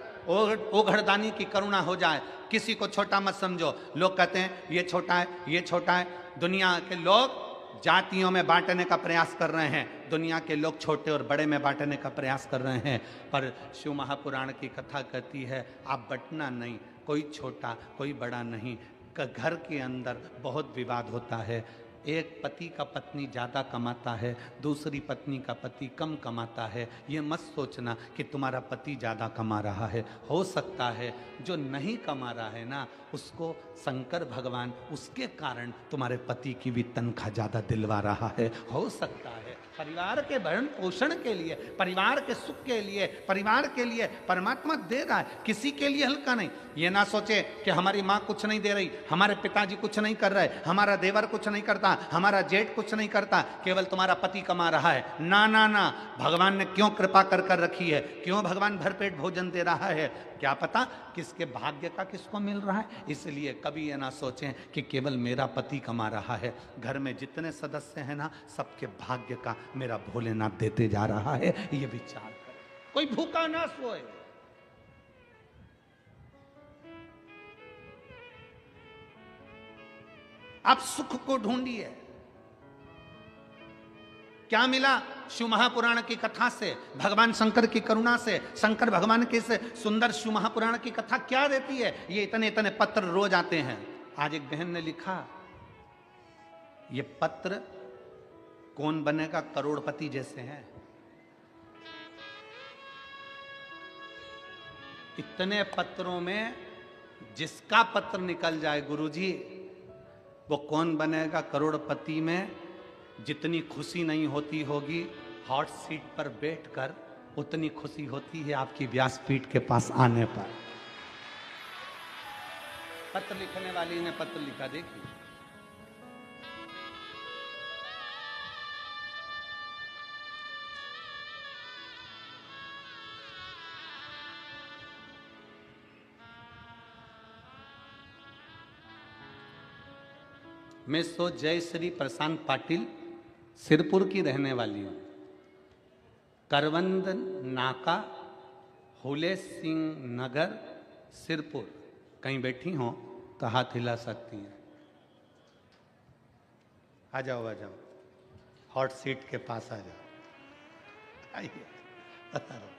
ओघड़दानी की करुणा हो जाए। किसी को छोटा मत समझो। लोग कहते हैं ये छोटा है, ये छोटा है। दुनिया के लोग जातियों में बांटने का प्रयास कर रहे हैं, दुनिया के लोग छोटे और बड़े में बांटने का प्रयास कर रहे हैं, पर शिव महापुराण की कथा कहती है आप बंटना नहीं, कोई छोटा कोई बड़ा नहीं। घर के अंदर बहुत विवाद होता है, एक पति का पत्नी ज़्यादा कमाता है, दूसरी पत्नी का पति कम कमाता है। ये मत सोचना कि तुम्हारा पति ज़्यादा कमा रहा है, हो सकता है जो नहीं कमा रहा है ना, उसको शंकर भगवान उसके कारण तुम्हारे पति की भी तनख्वाह ज़्यादा दिलवा रहा है, हो सकता है। परिवार के भरण पोषण के लिए, परिवार के सुख के लिए, परिवार के लिए परमात्मा दे रहा है, किसी के लिए हल्का नहीं। ये ना सोचे कि हमारी माँ कुछ नहीं दे रही, हमारे पिताजी कुछ नहीं कर रहे, हमारा देवर कुछ नहीं करता, हमारा जेठ कुछ नहीं करता, केवल तुम्हारा पति कमा रहा है। ना ना ना, भगवान ने क्यों कृपा कर कर रखी है, क्यों भगवान भरपेट भोजन दे रहा है, क्या पता किसके भाग्य का किसको मिल रहा है। इसलिए कभी ये ना सोचें कि केवल मेरा पति कमा रहा है, घर में जितने सदस्य हैं ना, सबके भाग्य का मेरा भोलेनाथ देते जा रहा है। ये विचार करें, कोई भूखा ना सोए। आप सुख को ढूंढिए। क्या मिला शिव महापुराण की कथा से, भगवान शंकर की करुणा से, शंकर भगवान के से सुंदर शिव महापुराण की कथा क्या देती है? ये इतने इतने पत्र रोज आते हैं। आज एक बहन ने लिखा, ये पत्र कौन बनेगा करोड़पति जैसे हैं। इतने पत्रों में जिसका पत्र निकल जाए गुरुजी, वो कौन बनेगा करोड़पति में जितनी खुशी नहीं होती होगी हॉट सीट पर बैठकर, उतनी खुशी होती है आपकी व्यासपीठ के पास आने पर। पत्र लिखने वाली ने पत्र लिखा, देखिए। मैं सो जय श्री प्रशांत पाटिल सिरपुर की रहने वाली हूँ। करवंद नाका, हुले सिंह नगर, सिरपुर। कहीं बैठी हो तो हाथ हिला सकती हैं। आ जाओ आ जाओ, हॉट सीट के पास आ जाओ, आइए बता रहा हूँ।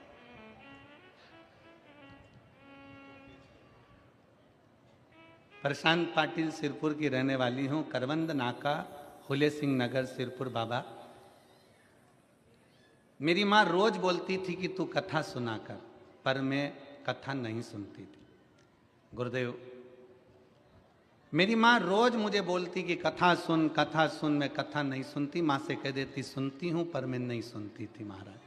प्रशांत पाटिल सिरपुर की रहने वाली हूँ। करवंद नाका, हुले सिंह नगर, सिरपुर। बाबा, मेरी माँ रोज बोलती थी कि तू कथा सुना कर, पर मैं कथा नहीं सुनती थी। गुरुदेव, मेरी माँ रोज मुझे बोलती कि कथा सुन, कथा सुन। मैं कथा नहीं सुनती, माँ से कह देती सुनती हूं, पर मैं नहीं सुनती थी। महाराज,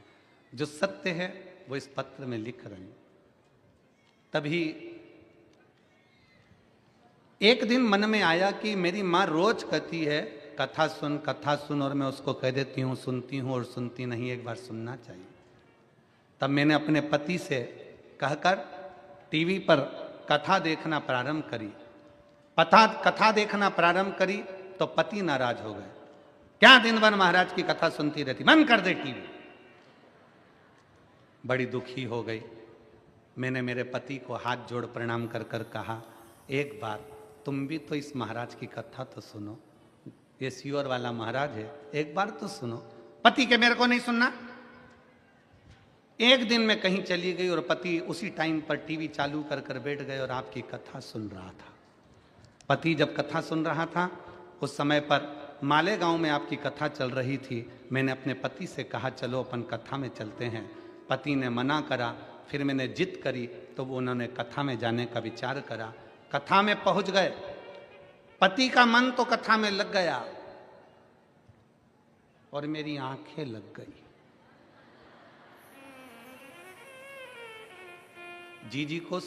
जो सत्य है वो इस पत्र में लिख रही हूं। तभी एक दिन मन में आया कि मेरी माँ रोज कहती है कथा सुन, कथा सुन, और मैं उसको कह देती हूँ सुनती हूँ और सुनती नहीं, एक बार सुनना चाहिए। तब मैंने अपने पति से कहकर टीवी पर कथा देखना प्रारंभ करी। कथा देखना प्रारंभ करी तो पति नाराज हो गए। क्या दिन भर महाराज की कथा सुनती रहती, बंद कर दे टीवी। बड़ी दुखी हो गई। मैंने मेरे पति को हाथ जोड़ प्रणाम कर कर कहा, एक बार तुम भी तो इस महाराज की कथा तो सुनो, ये सियोर वाला महाराज है, एक बार तो सुनो। पति के मेरे को नहीं सुनना। एक दिन मैं कहीं चली गई और पति उसी टाइम पर टीवी चालू कर कर बैठ गए और आपकी कथा सुन रहा था। पति जब कथा सुन रहा था, उस समय पर मालेगांव में आपकी कथा चल रही थी। मैंने अपने पति से कहा चलो अपन कथा में चलते हैं। पति ने मना करा। फिर मैंने जिद करी तो उन्होंने कथा में जाने का विचार करा। कथा में पहुंच गए। पति का मन तो कथा में लग गया और मेरी आंखें लग गई। जी को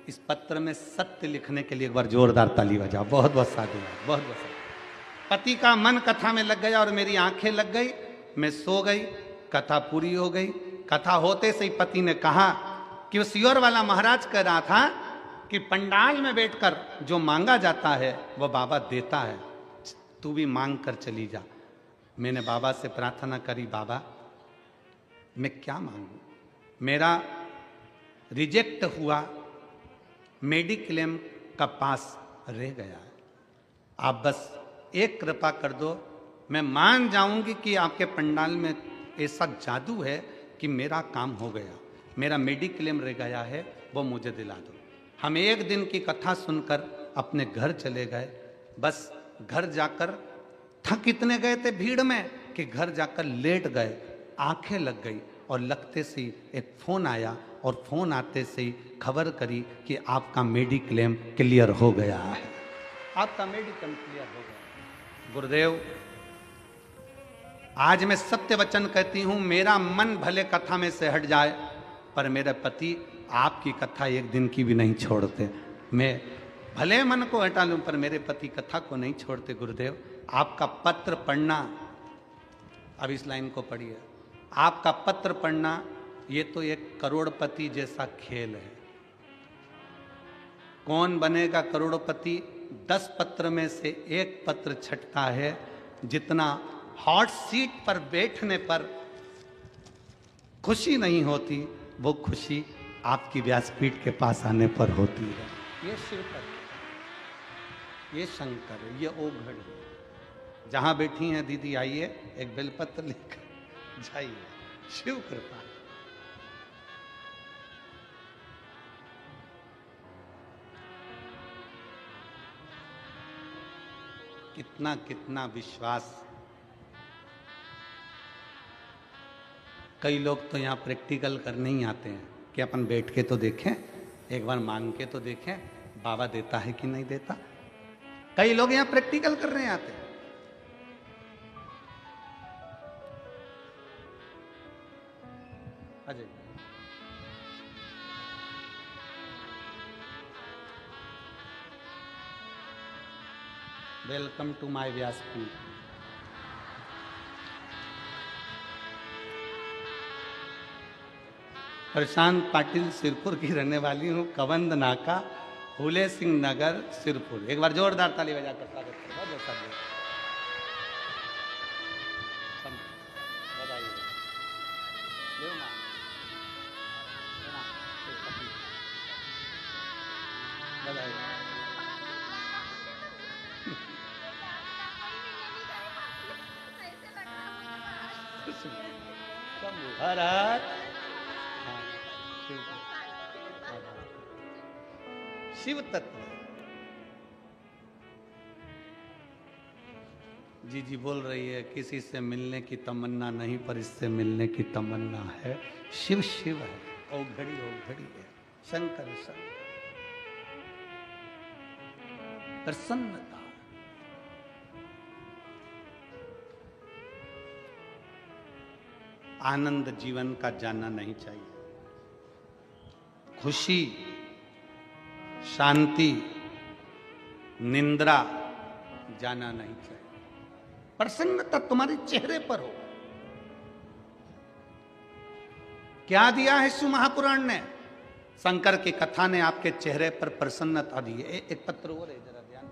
इस पत्र में सत्य लिखने के लिए एक बार जोरदार ताली बजाओ। बहुत बहुत साधुवाद, बहुत बहुत साधुवाद। पति का मन कथा में लग गया और मेरी आंखें लग गई। मैं सो गई। कथा पूरी हो गई। कथा होते से ही पति ने कहा कि वो सियोर वाला महाराज कह रहा था कि पंडाल में बैठकर जो मांगा जाता है वो बाबा देता है, तू भी मांग कर चली जा। मैंने बाबा से प्रार्थना करी, बाबा मैं क्या मांगू, मेरा रिजेक्ट हुआ, मेडिक्लेम का पास रह गया है, आप बस एक कृपा कर दो। मैं मान जाऊंगी कि आपके पंडाल में ऐसा जादू है कि मेरा काम हो गया, मेरा मेडिक्लेम रह गया है, वो मुझे दिला दो। हम एक दिन की कथा सुनकर अपने घर चले गए। बस घर जाकर थक इतने गए थे भीड़ में कि घर जाकर लेट गए। आंखें लग गई और लगते से ही एक फ़ोन आया और फ़ोन आते से ही खबर करी कि आपका मेडिक्लेम क्लियर हो गया है, आपका मेडिक्लेम क्लियर हो गया। गुरुदेव, आज मैं सत्य वचन कहती हूँ, मेरा मन भले कथा में से हट जाए पर मेरे पति आपकी कथा एक दिन की भी नहीं छोड़ते। मैं भले मन को हटा लूं पर मेरे पति कथा को नहीं छोड़ते। गुरुदेव, आपका पत्र पढ़ना, अब इस लाइन को पढ़िए, आपका पत्र पढ़ना ये तो एक करोड़पति जैसा खेल है। कौन बनेगा करोड़पति? 10 पत्र में से एक पत्र छटता है, जितना हॉट सीट पर बैठने पर खुशी नहीं होती, वो खुशी आपकी व्यासपीठ के पास आने पर होती है। ये शिव पर, ये शंकर, ये ओघड़ है। जहां बैठी हैं दीदी, आइए एक बेलपत्र लेकर जाइए। शिव कृपा। कितना कितना विश्वास। कई लोग तो यहाँ प्रैक्टिकल करने ही आते हैं कि अपन बैठ के तो देखें, एक बार मांग के तो देखें बाबा देता है कि नहीं देता। कई लोग यहाँ प्रैक्टिकल करने आते हैं। अजय, वेलकम टू माय व्यासपीठ। प्रशांत पाटिल सिरपुर की रहने वाली हूँ, कवंद नाका, फूले सिंह नगर, सिरपुर। एक बार जोरदार ताली बजाकर स्वागत करें। बहुत बहुत हर हर शिव तत्व। जी बोल रही है, किसी से मिलने की तमन्ना नहीं पर इससे मिलने की तमन्ना है। शिव शिव है, ओघड़ी ओघड़ी है, शंकर शंकर। प्रसन्नता। आनंद जीवन का जानना नहीं चाहिए। खुशी, शांति, निंद्रा जाना नहीं चाहिए। प्रसन्नता तुम्हारे चेहरे पर हो। क्या दिया है शिव महापुराण ने? शंकर की कथा ने आपके चेहरे पर प्रसन्नता दी है। एक पत्र और है, जरा ध्यान।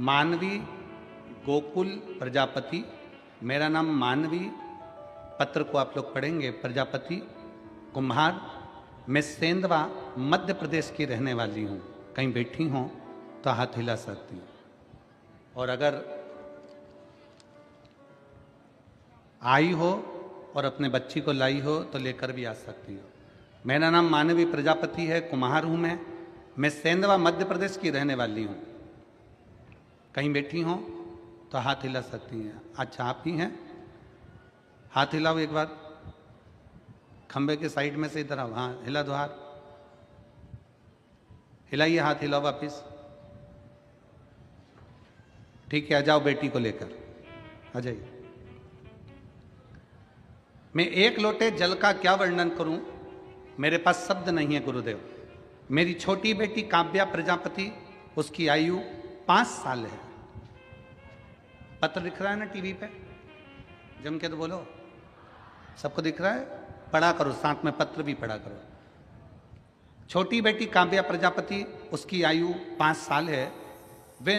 मानवी गोकुल प्रजापति, मेरा नाम मानवी, पत्र को आप लोग पढ़ेंगे। प्रजापति कुम्हार, मैं सेंधवा मध्य प्रदेश की रहने वाली हूँ। कहीं बैठी हो तो हाथ हिला सकती हूँ, और अगर आई हो और अपने बच्ची को लाई हो तो लेकर भी आ सकती हो। मेरा नाम मानवी प्रजापति है, कुम्हार हूँ मैं सेंधवा मध्य प्रदेश की रहने वाली हूँ। कहीं बैठी हो तो हाथ हिला सकती हैं। अच्छा, आप ही हैं? हाथ हिलाओ एक बार, खंबे के साइड में से इधर आओ। हाँ, हिला दो हाथ, हिलाइए, हाथ हिलाओ वापिस। ठीक है, आ जाओ बेटी को लेकर, आ जाइए। मैं एक लोटे जल का क्या वर्णन करूं, मेरे पास शब्द नहीं है गुरुदेव। मेरी छोटी बेटी काव्या प्रजापति, उसकी आयु 5 साल है। पत्र दिख रहा है ना टीवी पे? जम के तो बोलो, सबको दिख रहा है? पढ़ा करो, साथ में पत्र भी पढ़ा करो। छोटी बेटी काव्या प्रजापति, उसकी आयु 5 साल है। वे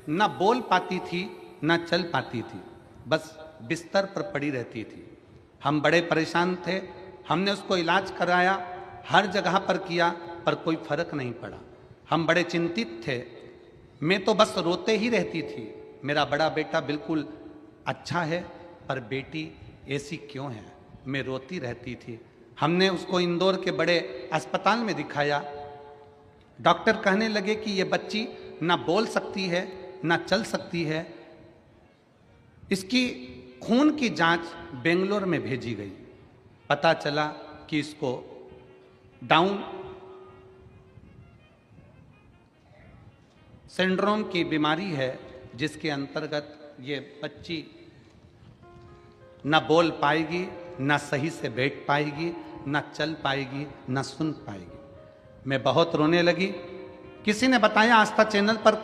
न बोल पाती थी न चल पाती थी, बस बिस्तर पर पड़ी रहती थी। हम बड़े परेशान थे, हमने उसको इलाज कराया, हर जगह पर किया, पर कोई फर्क नहीं पड़ा। हम बड़े चिंतित थे, मैं तो बस रोते ही रहती थी। मेरा बड़ा बेटा बिल्कुल अच्छा है, पर बेटी ऐसी क्यों है? मैं रोती रहती थी। हमने उसको इंदौर के बड़े अस्पताल में दिखाया। डॉक्टर कहने लगे कि ये बच्ची ना बोल सकती है ना चल सकती है। इसकी खून की जांच बेंगलोर में भेजी गई। पता चला कि इसको डाउन सिंड्रोम की बीमारी है, जिसके अंतर्गत ये बच्ची न बोल पाएगी, न सही से बैठ पाएगी, न चल पाएगी, न सुन पाएगी। मैं बहुत रोने लगी। किसी ने बताया आस्था चैनल पर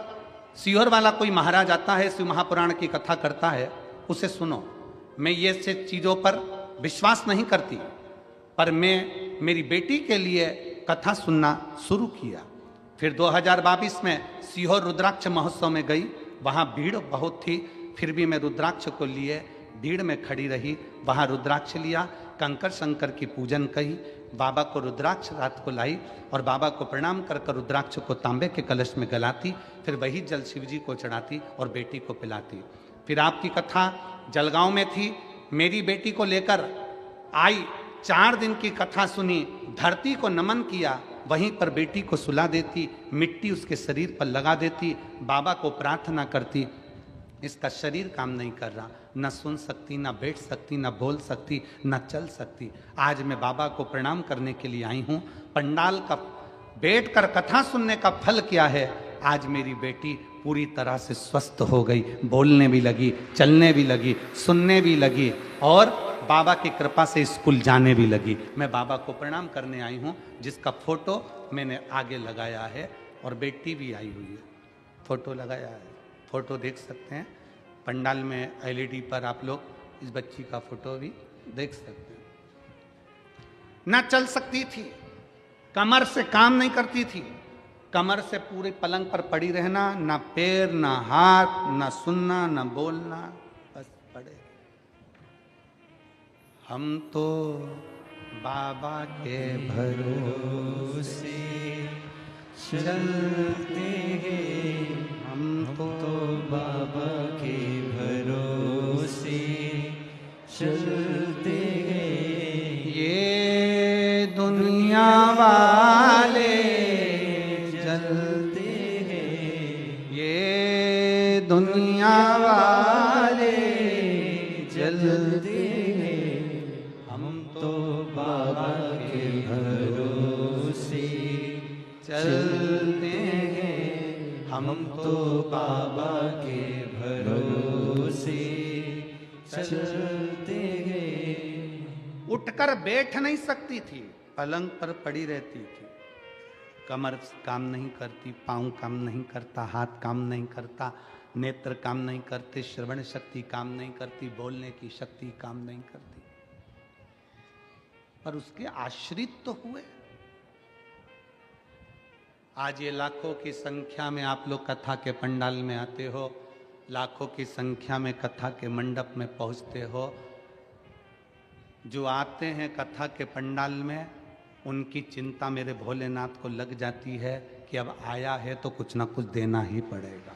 सीहोर वाला कोई महाराज आता है, शिव महापुराण की कथा करता है, उसे सुनो। मैं ये से चीज़ों पर विश्वास नहीं करती, पर मैं मेरी बेटी के लिए कथा सुनना शुरू किया। फिर 2022 में सीहोर रुद्राक्ष महोत्सव में गई। वहाँ भीड़ बहुत थी, फिर भी मैं रुद्राक्ष को लिए भीड़ में खड़ी रही। वहाँ रुद्राक्ष लिया, कंकर शंकर की पूजन कही, बाबा को रुद्राक्ष रात को लाई और बाबा को प्रणाम कर कर रुद्राक्ष को तांबे के कलश में गलाती। फिर वही जल शिव जी को चढ़ाती और बेटी को पिलाती। फिर आपकी कथा जलगांव में थी, मेरी बेटी को लेकर आई। 4 दिन की कथा सुनी, धरती को नमन किया, वहीं पर बेटी को सुला देती, मिट्टी उसके शरीर पर लगा देती, बाबा को प्रार्थना करती। इसका शरीर काम नहीं कर रहा, न सुन सकती, न बैठ सकती, न बोल सकती, न चल सकती। आज मैं बाबा को प्रणाम करने के लिए आई हूँ। पंडाल का बैठकर कथा सुनने का फल क्या है? आज मेरी बेटी पूरी तरह से स्वस्थ हो गई, बोलने भी लगी, चलने भी लगी, सुनने भी लगी और बाबा की कृपा से स्कूल जाने भी लगी। मैं बाबा को प्रणाम करने आई हूँ, जिसका फोटो मैंने आगे लगाया है और बेटी भी आई हुई है। फोटो लगाया है, फोटो देख सकते हैं। पंडाल में LED पर आप लोग इस बच्ची का फोटो भी देख सकते हैं। ना चल सकती थी, कमर से काम नहीं करती थी, कमर से पूरे पलंग पर पड़ी रहना, ना पैर ना हाथ, ना सुनना ना बोलना, बस पड़े। हम तो बाबा के भरोसे चलते हैं, हम तो बाबा के भरोसे चलते हैं। ये दुनिया वाले जलते हैं, ये दुनिया वाले जलते हैं, हम तो चलते हैं हम तो बाबा के भरोसे चलते हैं। उठकर बैठ नहीं सकती थी, पलंग पर पड़ी रहती थी। कमर काम नहीं करती, पाँव काम नहीं करता, हाथ काम नहीं करता, नेत्र काम नहीं करते, श्रवण शक्ति काम नहीं करती, बोलने की शक्ति काम नहीं करती, पर उसके आश्रित तो हुए। आज ये लाखों की संख्या में आप लोग कथा के पंडाल में आते हो, लाखों की संख्या में कथा के मंडप में पहुंचते हो। जो आते हैं कथा के पंडाल में, उनकी चिंता मेरे भोलेनाथ को लग जाती है कि अब आया है तो कुछ ना कुछ देना ही पड़ेगा,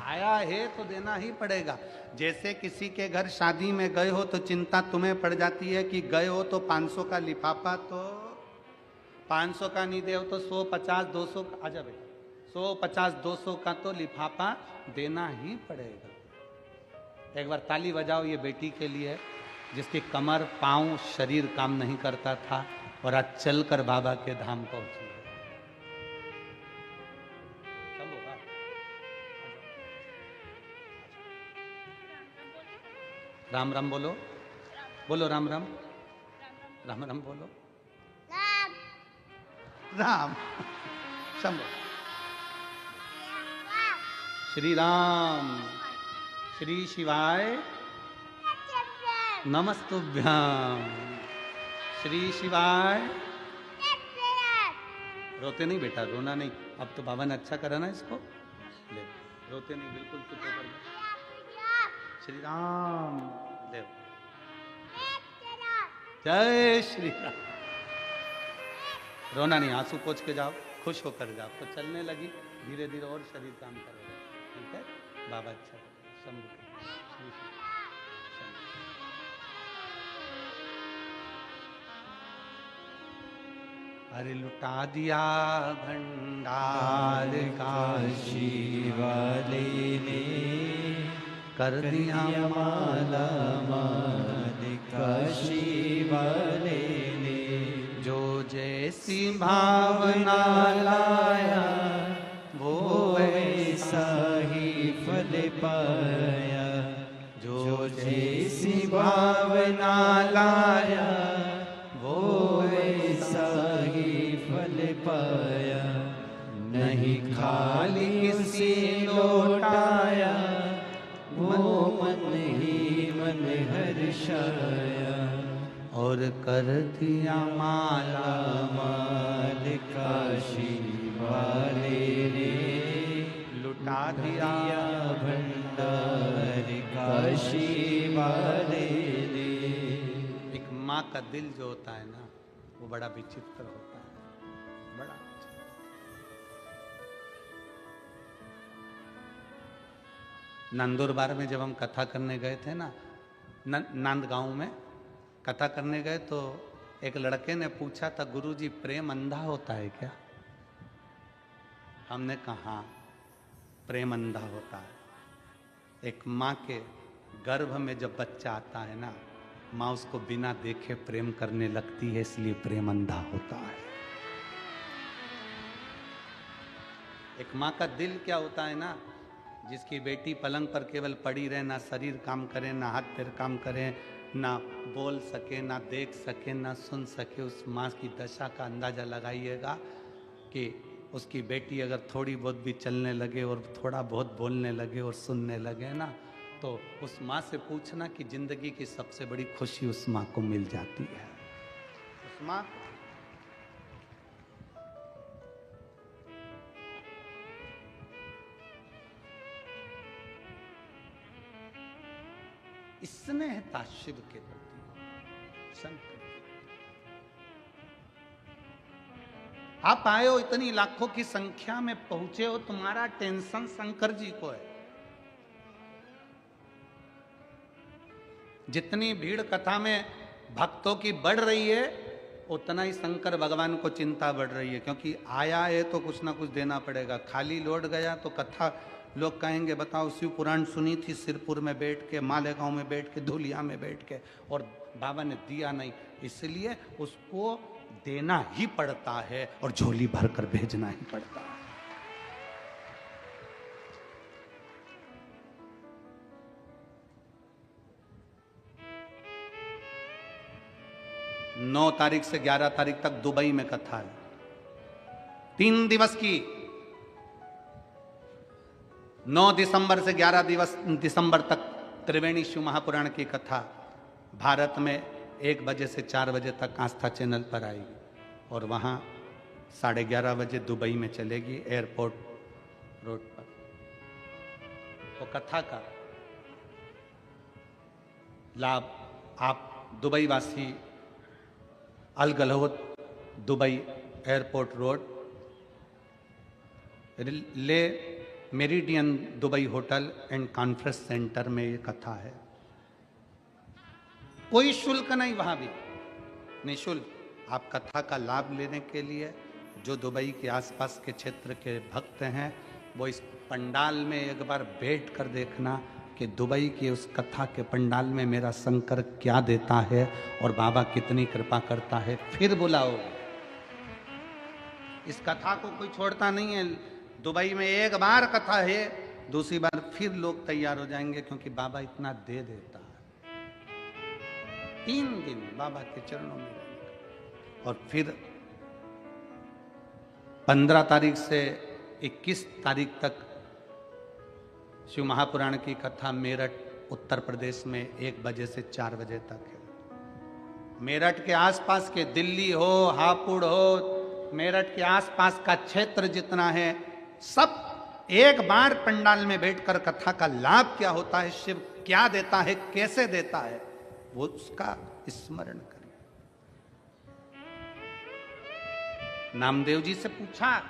आया है तो देना ही पड़ेगा। जैसे किसी के घर शादी में गए हो तो चिंता तुम्हें पड़ जाती है कि गए हो तो 500 का लिफाफा, तो 500 का नहीं दे हो तो 150 200 का, आजा भाई, 150 200 का तो लिफाफा देना ही पड़ेगा। एक बार ताली बजाओ ये बेटी के लिए जिसकी कमर पाँव शरीर काम नहीं करता था और आज चलकर बाबा के धाम पहुंची। राम राम बोलो, बोलो राम राम, राम राम बोलो, राम राम, शंभो, श्री राम, श्री शिवाय नमस्तुभ्याम, श्री शिवाय। रोते नहीं बेटा, रोना नहीं, अब तो बाबा ने अच्छा करा ना इसको, ले रोते नहीं, बिल्कुल चुप होकर। श्री राम देव, जय श्री राम। रोना नहीं, आंसू पोंछ के जाओ, खुश होकर जाओ। तो चलने लगी, धीरे धीरे और शरीर काम करेगा, ठीक है बाबा, अच्छा शंभू। अरे लुटा दिया भंडार काशी वाले ने, कर दिया माला माल काशी वाले ने। जो जैसी भावना लाया वो वैसा ही फल पाया। जो जैसी भावना लाया वो वैसा ही फल पाया। नहीं खाली किसी लौटाया वो मन ही मन हर्षाया। और कर दिया माला माल काशी वाले ने। लुटा दिया भंडार काशी वाले ने। एक माँ का दिल जो होता है ना, वो बड़ा विचित्र होता है, बड़ा। नंदुरबार में जब हम कथा करने गए थे ना, नांदगांव में कथा करने गए, तो एक लड़के ने पूछा था, गुरुजी प्रेम अंधा होता है क्या? हमने कहा प्रेम अंधा होता है। एक माँ के गर्भ में जब बच्चा आता है ना, माँ उसको बिना देखे प्रेम करने लगती है, इसलिए प्रेम अंधा होता है। एक माँ का दिल क्या होता है ना, जिसकी बेटी पलंग पर केवल पड़ी रहे, ना शरीर काम करे, ना हाथ पैर काम करे, ना बोल सके, ना देख सके, ना सुन सके, उस माँ की दशा का अंदाजा लगाइएगा कि उसकी बेटी अगर थोड़ी बहुत भी चलने लगे और थोड़ा बहुत बोलने लगे और सुनने लगे ना, तो उस माँ से पूछना कि जिंदगी की सबसे बड़ी खुशी उस माँ को मिल जाती है। उस माँ को स्नेह था शिव के प्रति, शंकर। आप आए हो, इतनी लाखों की संख्या में पहुंचे हो, तुम्हारा टेंशन शंकर जी को है। जितनी भीड़ कथा में भक्तों की बढ़ रही है, उतना ही शंकर भगवान को चिंता बढ़ रही है, क्योंकि आया है तो कुछ ना कुछ देना पड़ेगा। खाली लौट गया तो कथा लोग कहेंगे, बताओ शिव पुराण सुनी थी सिरपुर में बैठ के, मालेगांव में बैठ के, धुलिया में बैठ के, और बाबा ने दिया नहीं, इसलिए उसको देना ही पड़ता है और झोली भरकर भेजना ही पड़ता है। नौ तारीख से 11 तारीख तक दुबई में कथा है, 3 दिवस की। 9 दिसंबर से 11 दिसंबर तक त्रिवेणी शिव महापुराण की कथा भारत में 1 बजे से 4 बजे तक आस्था चैनल पर आएगी और वहाँ 11:30 बजे दुबई में चलेगी एयरपोर्ट रोड पर। तो कथा का लाभ आप दुबई वासी Al Garhoud Dubai airport road Le Meridien Dubai hotel and conference centre में ये कथा है। कोई शुल्क नहीं, वहां भी निःशुल्क। आप कथा का लाभ लेने के लिए जो दुबई के आसपास के क्षेत्र के भक्त हैं वो इस पंडाल में एक बार बैठ कर देखना कि दुबई की उस कथा के पंडाल में मेरा शंकर क्या देता है और बाबा कितनी कृपा करता है, फिर बुलाओगे। इस कथा को कोई छोड़ता नहीं है। दुबई में एक बार कथा है, दूसरी बार फिर लोग तैयार हो जाएंगे क्योंकि बाबा इतना दे देता है। 3 दिन बाबा के चरणों में और फिर 15 तारीख से 21 तारीख तक शिव महापुराण की कथा मेरठ उत्तर प्रदेश में 1 बजे से 4 बजे तक है। मेरठ के आसपास के दिल्ली हो, हापुड़ हो, मेरठ के आसपास का क्षेत्र जितना है सब एक बार पंडाल में बैठकर कथा का लाभ क्या होता है, शिव क्या देता है, कैसे देता है, वो उसका स्मरण करें। नामदेव जी से पूछा,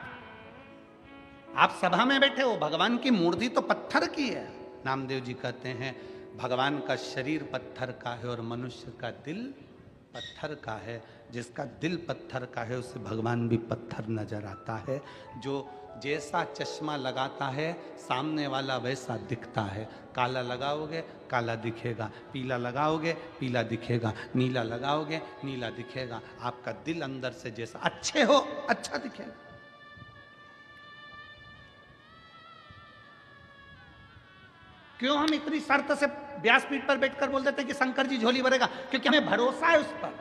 आप सभा में बैठे हो, भगवान की मूर्ति तो पत्थर की है। नामदेव जी कहते हैं भगवान का शरीर पत्थर का है और मनुष्य का दिल पत्थर का है। जिसका दिल पत्थर का है उसे भगवान भी पत्थर नजर आता है। जो जैसा चश्मा लगाता है सामने वाला वैसा दिखता है। काला लगाओगे काला दिखेगा, पीला लगाओगे पीला दिखेगा, नीला लगाओगे नीला दिखेगा। आपका दिल अंदर से जैसा अच्छे हो अच्छा दिखेगा। क्यों हम इतनी शर्त से व्यासपीठ पर बैठकर बोल देते कि शंकर जी झोली भरेगा? क्योंकि हमें भरोसा है उस पर,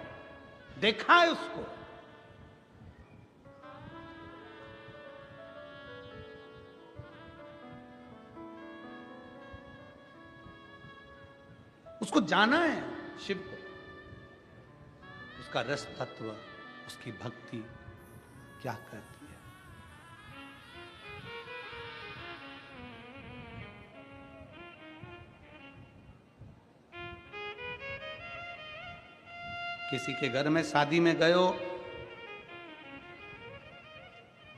देखा है उसको। उसको जाना है शिव को, उसका रस तत्व, उसकी भक्ति क्या करती है। किसी के घर में शादी में गए हो,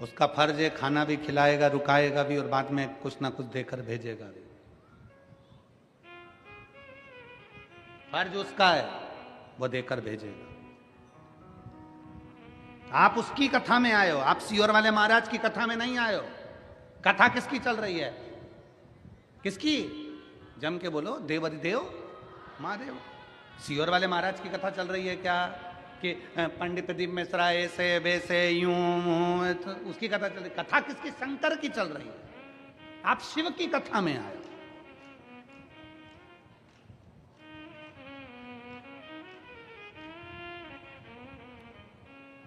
उसका फर्ज है खाना भी खिलाएगा, रुकाएगा भी और बाद में कुछ ना कुछ देकर भेजेगा भी। फर्ज उसका है, वो देकर भेजेगा। आप उसकी कथा में आए हो, आप सियोर वाले महाराज की कथा में नहीं आए हो। कथा किसकी चल रही है? किसकी? जम के बोलो, देवाधिदेव महादेव। सियोर वाले महाराज की कथा चल रही है क्या कि पंडित प्रदीप मिश्रा ऐसे वैसे यूं, तो उसकी कथा चल रही। कथा किसकी? शंकर की चल रही है। आप शिव की कथा में आए।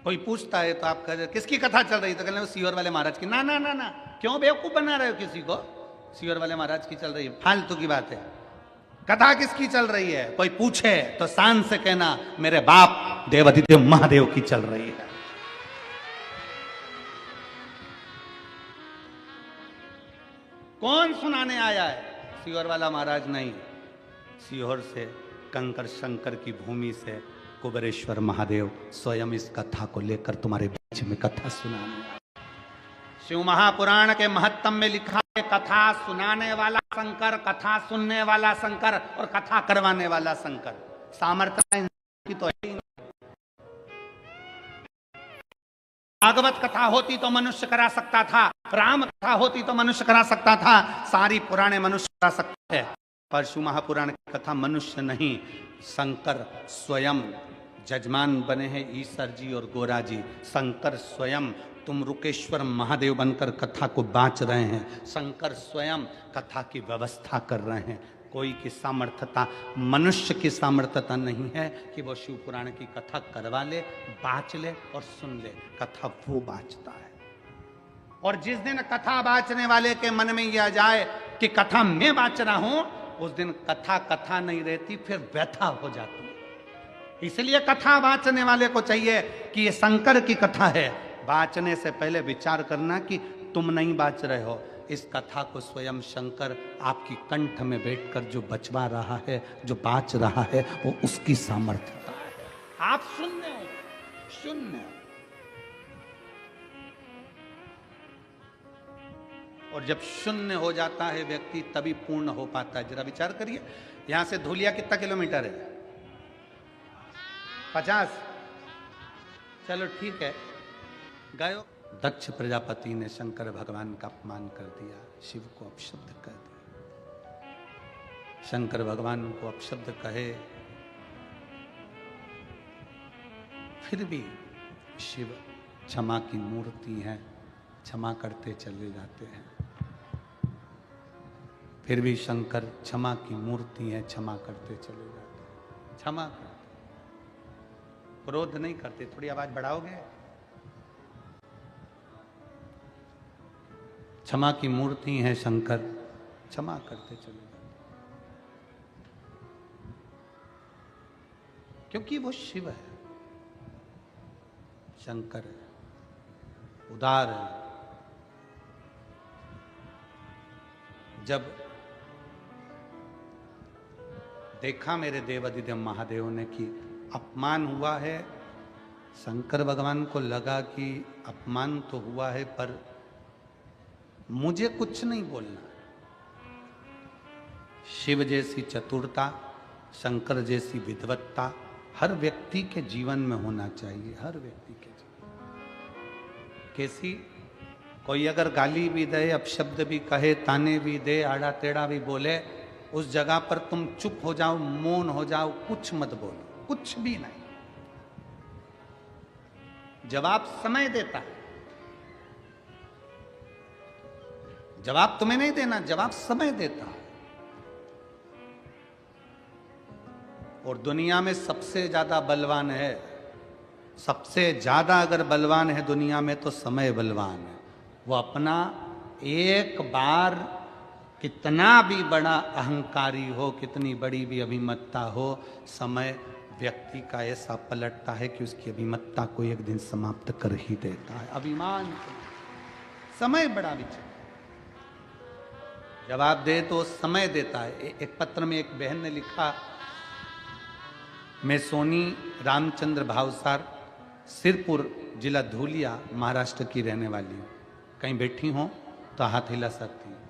कोई पूछता है तो आप कह किसकी कथा चल रही, तो कहते सियोर वाले महाराज की। ना ना ना ना, क्यों बेवकूफ बना रहे हो किसी को? सियोर वाले महाराज की चल रही है, फालतू की बात है। कथा किसकी चल रही है? कोई पूछे तो शान से कहना मेरे बाप देवाधिदेव महादेव की चल रही है। कौन सुनाने आया है? सियोर वाला महाराज नहीं। सियोर से कंकर शंकर की भूमि से कुबेरेश्वर महादेव स्वयं इस कथा को लेकर तुम्हारे बीच में कथा सुनाने आए। शिव महापुराण के महत्तम में लिखा है कथा सुनाने वाला शंकर, कथा सुनने वाला शंकर और कथा करवाने वाला शंकर। सामर्थ्य की तो है ही नहीं। भागवत कथा होती तो मनुष्य करा सकता था, राम कथा होती तो मनुष्य करा सकता था, सारी पुराणे मनुष्य करा सकते हैं। पर शिव महापुराण की कथा मनुष्य नहीं, शंकर स्वयं जजमान बने हैं ईसर जी और गोरा जी। शंकर स्वयं, तुम रुकेश्वर महादेव बनकर कथा को बाँच रहे हैं, शंकर स्वयं कथा की व्यवस्था कर रहे हैं। कोई की सामर्थ्यता, मनुष्य की सामर्थ्यता नहीं है कि वो शिव पुराण की कथा करवा ले, बाँच ले और सुन ले। कथा वो बाँचता है। और जिस दिन कथा बाँचने वाले के मन में यह आ जाए कि कथा मैं बाँच रहा हूं, उस दिन कथा कथा नहीं रहती, फिर व्यथा हो जाती है। इसलिए कथा बाँचने वाले को चाहिए कि ये शंकर की कथा है। बाँचने से पहले विचार करना कि तुम नहीं बाँच रहे हो, इस कथा को स्वयं शंकर आपकी कंठ में बैठकर जो बचवा रहा है, जो बाँच रहा है, वो उसकी सामर्थ्यता है। आप शून्य हो, शून्य हो। और जब शून्य हो जाता है व्यक्ति, तभी पूर्ण हो पाता है। जरा विचार करिए, यहां से धूलिया कितना किलोमीटर है? 50। चलो ठीक है, गयो। दक्ष प्रजापति ने शंकर भगवान का अपमान कर दिया, शिव को अपशब्द कर दिया। शंकर भगवान को अपशब्द कहे, फिर भी शिव क्षमा की मूर्ति है, क्षमा करते चले जाते हैं। फिर भी शंकर क्षमा की मूर्ति है, क्षमा करते चले जाते हैं। क्षमा करते, क्रोध नहीं करते। थोड़ी आवाज बढ़ाओगे? क्षमा की मूर्ति है शंकर, क्षमा करते चले जाते, क्योंकि वो शिव है, शंकर है, उदार है। जब देखा मेरे देवादिदेव महादेव ने कि अपमान हुआ है, शंकर भगवान को लगा कि अपमान तो हुआ है, पर मुझे कुछ नहीं बोलना। शिव जैसी चतुरता, शंकर जैसी विद्वत्ता हर व्यक्ति के जीवन में होना चाहिए, हर व्यक्ति के जीवन। कैसी? कोई अगर गाली भी दे, अपशब्द भी कहे, ताने भी दे, आड़ा टेढ़ा भी बोले, उस जगह पर तुम चुप हो जाओ, मौन हो जाओ, कुछ मत बोलो, कुछ भी नहीं। जवाब समय देता है, जवाब तुम्हें नहीं देना, जवाब समय देता है। और दुनिया में सबसे ज्यादा बलवान है, सबसे ज्यादा अगर बलवान है दुनिया में तो समय बलवान है। वो अपना एक बार कितना भी बड़ा अहंकारी हो, कितनी बड़ी भी अभिमत्ता हो, समय व्यक्ति का ऐसा पलटता है कि उसकी अभिमत्ता को एक दिन समाप्त कर ही देता है। अभिमान, समय बड़ा विचार, जवाब दे तो समय देता है। एक पत्र में एक बहन ने लिखा, मैं सोनी रामचंद्र भावसार, सिरपुर जिला धूलिया, महाराष्ट्र की रहने वाली हूँ। कहीं बैठी हो तो हाथ हिला सकती हैं,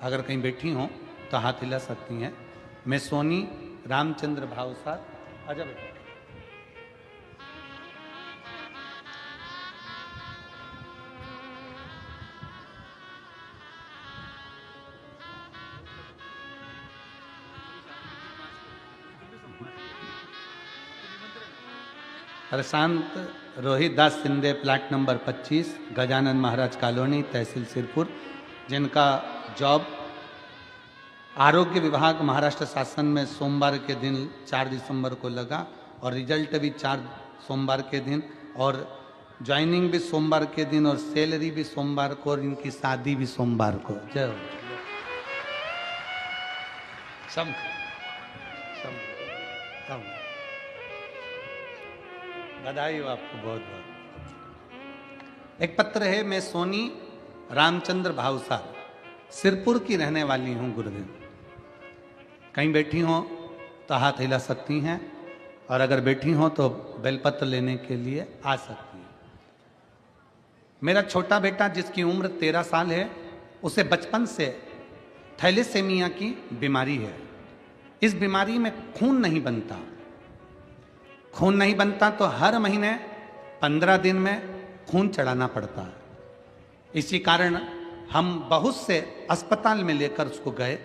अगर कहीं बैठी हो तो हाथ हिला सकती हैं। मैं सोनी रामचंद्र भावसार, आजा बेटा। प्रशांत रोहित दास Shinde, plot number 25, Gajanan Maharaj colony, तहसील सिरपुर, जिनका जॉब आरोग्य विभाग महाराष्ट्र शासन में सोमवार के दिन 4 दिसंबर को लगा, और रिजल्ट भी 4 सोमवार के दिन, और ज्वाइनिंग भी सोमवार के दिन, और सैलरी भी सोमवार को, और इनकी शादी भी सोमवार को। जय हो। सम बधाई हो आपको, बहुत बहुत। एक पत्र है, मैं सोनी रामचंद्र भावसार, सिरपुर की रहने वाली हूँ गुरुदेव। कहीं बैठी हो तो हाथ हिला सकती हैं, और अगर बैठी हो तो बेलपत्र लेने के लिए आ सकती हैं। मेरा छोटा बेटा जिसकी उम्र 13 साल है, उसे बचपन से थैलेसेमिया की बीमारी है। इस बीमारी में खून नहीं बनता, खून नहीं बनता तो हर महीने 15 दिन में खून चढ़ाना पड़ता है। इसी कारण हम बहुत से अस्पताल में लेकर उसको गए,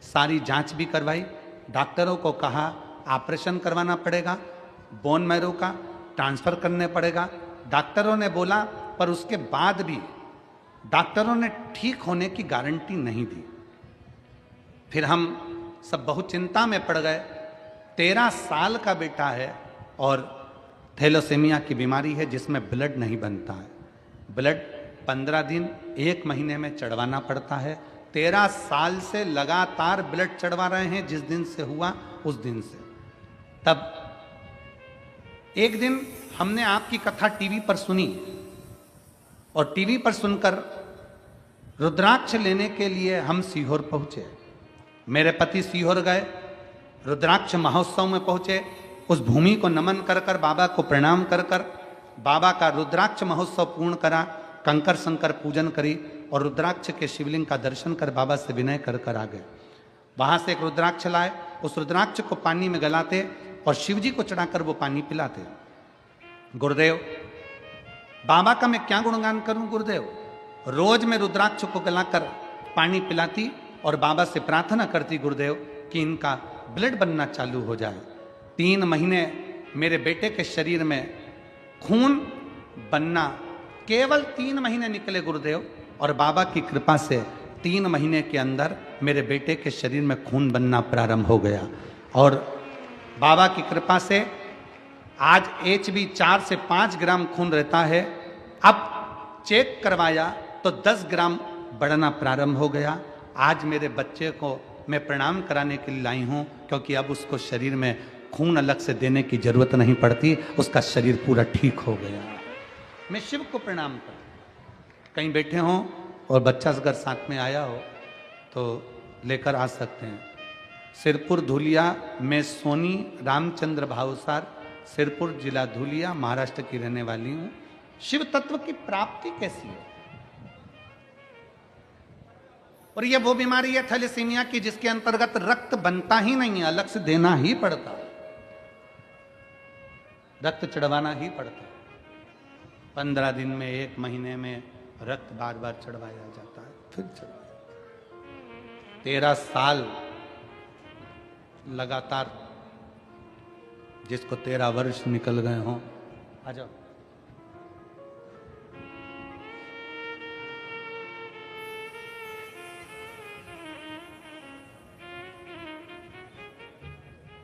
सारी जांच भी करवाई, डॉक्टरों को कहा ऑपरेशन करवाना पड़ेगा, बोन मैरो का ट्रांसफर करने पड़ेगा। डॉक्टरों ने बोला, पर उसके बाद भी डॉक्टरों ने ठीक होने की गारंटी नहीं दी। फिर हम सब बहुत चिंता में पड़ गए। 13 साल का बेटा है और थैलेसीमिया की बीमारी है जिसमें ब्लड नहीं बनता है। ब्लड 15 दिन 1 महीने में चढ़वाना पड़ता है। 13 साल से लगातार ब्लड चढ़वा रहे हैं, जिस दिन से हुआ उस दिन से। तब एक दिन हमने आपकी कथा टीवी पर सुनी और टीवी पर सुनकर रुद्राक्ष लेने के लिए हम सीहोर पहुंचे। मेरे पति सीहोर गए, रुद्राक्ष महोत्सव में पहुंचे। उस भूमि को नमन कर कर, बाबा को प्रणाम कर कर, बाबा का रुद्राक्ष महोत्सव पूर्ण करा, कंकर शंकर पूजन करी और रुद्राक्ष के शिवलिंग का दर्शन कर बाबा से विनय कर कर आ गए। वहां से एक रुद्राक्ष लाए, उस रुद्राक्ष को पानी में गलाते और शिवजी को चढ़ाकर वो पानी पिलाते। गुरुदेव, बाबा का मैं क्या गुणगान करूं गुरुदेव। रोज मैं रुद्राक्ष को गलाकर पानी पिलाती और बाबा से प्रार्थना करती, गुरुदेव, कि इनका ब्लड बनना चालू हो जाए। 3 महीने मेरे बेटे के शरीर में खून बनना, केवल 3 महीने निकले गुरुदेव, और बाबा की कृपा से 3 महीने के अंदर मेरे बेटे के शरीर में खून बनना प्रारंभ हो गया। और बाबा की कृपा से आज HB 4 से 5 ग्राम खून रहता है। अब चेक करवाया तो 10 ग्राम बढ़ना प्रारंभ हो गया। आज मेरे बच्चे को मैं प्रणाम कराने के लिए लाई हूँ, क्योंकि अब उसको शरीर में खून अलग से देने की जरूरत नहीं पड़ती, उसका शरीर पूरा ठीक हो गया। मैं शिव को प्रणाम करता। कहीं बैठे हों और बच्चा अगर साथ में आया हो तो लेकर आ सकते हैं। सिरपुर धुलिया में सोनी रामचंद्र भावसार, सिरपुर जिला धुलिया, महाराष्ट्र की रहने वाली हूँ। शिव तत्व की प्राप्ति कैसी है? और ये वो बीमारी है थैलेसीमिया की जिसके अंतर्गत रक्त बनता ही नहीं है, अलग से देना ही पड़ता है, रक्त चढ़वाना ही पड़ता है। 15 दिन में, 1 महीने में रक्त बार बार चढ़वाया जाता है, फिर चढ़वाया। 13 साल लगातार, जिसको 13 वर्ष निकल गए हों। आ जाओ।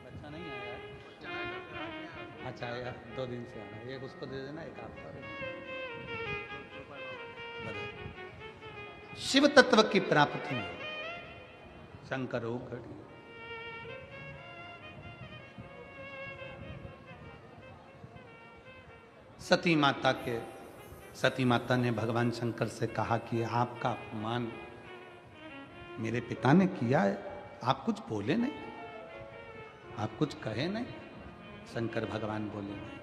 बच्चा नहीं आया? अच्छा आया, 2 दिन से आ रहा है। एक उसको दे देना, एक आपका। शिव तत्व की प्राप्ति में शंकर हो खड़ी। सती माता ने भगवान शंकर से कहा कि आपका अपमान मेरे पिता ने किया है, आप कुछ बोले नहीं, आप कुछ कहे नहीं। शंकर भगवान बोले नहीं,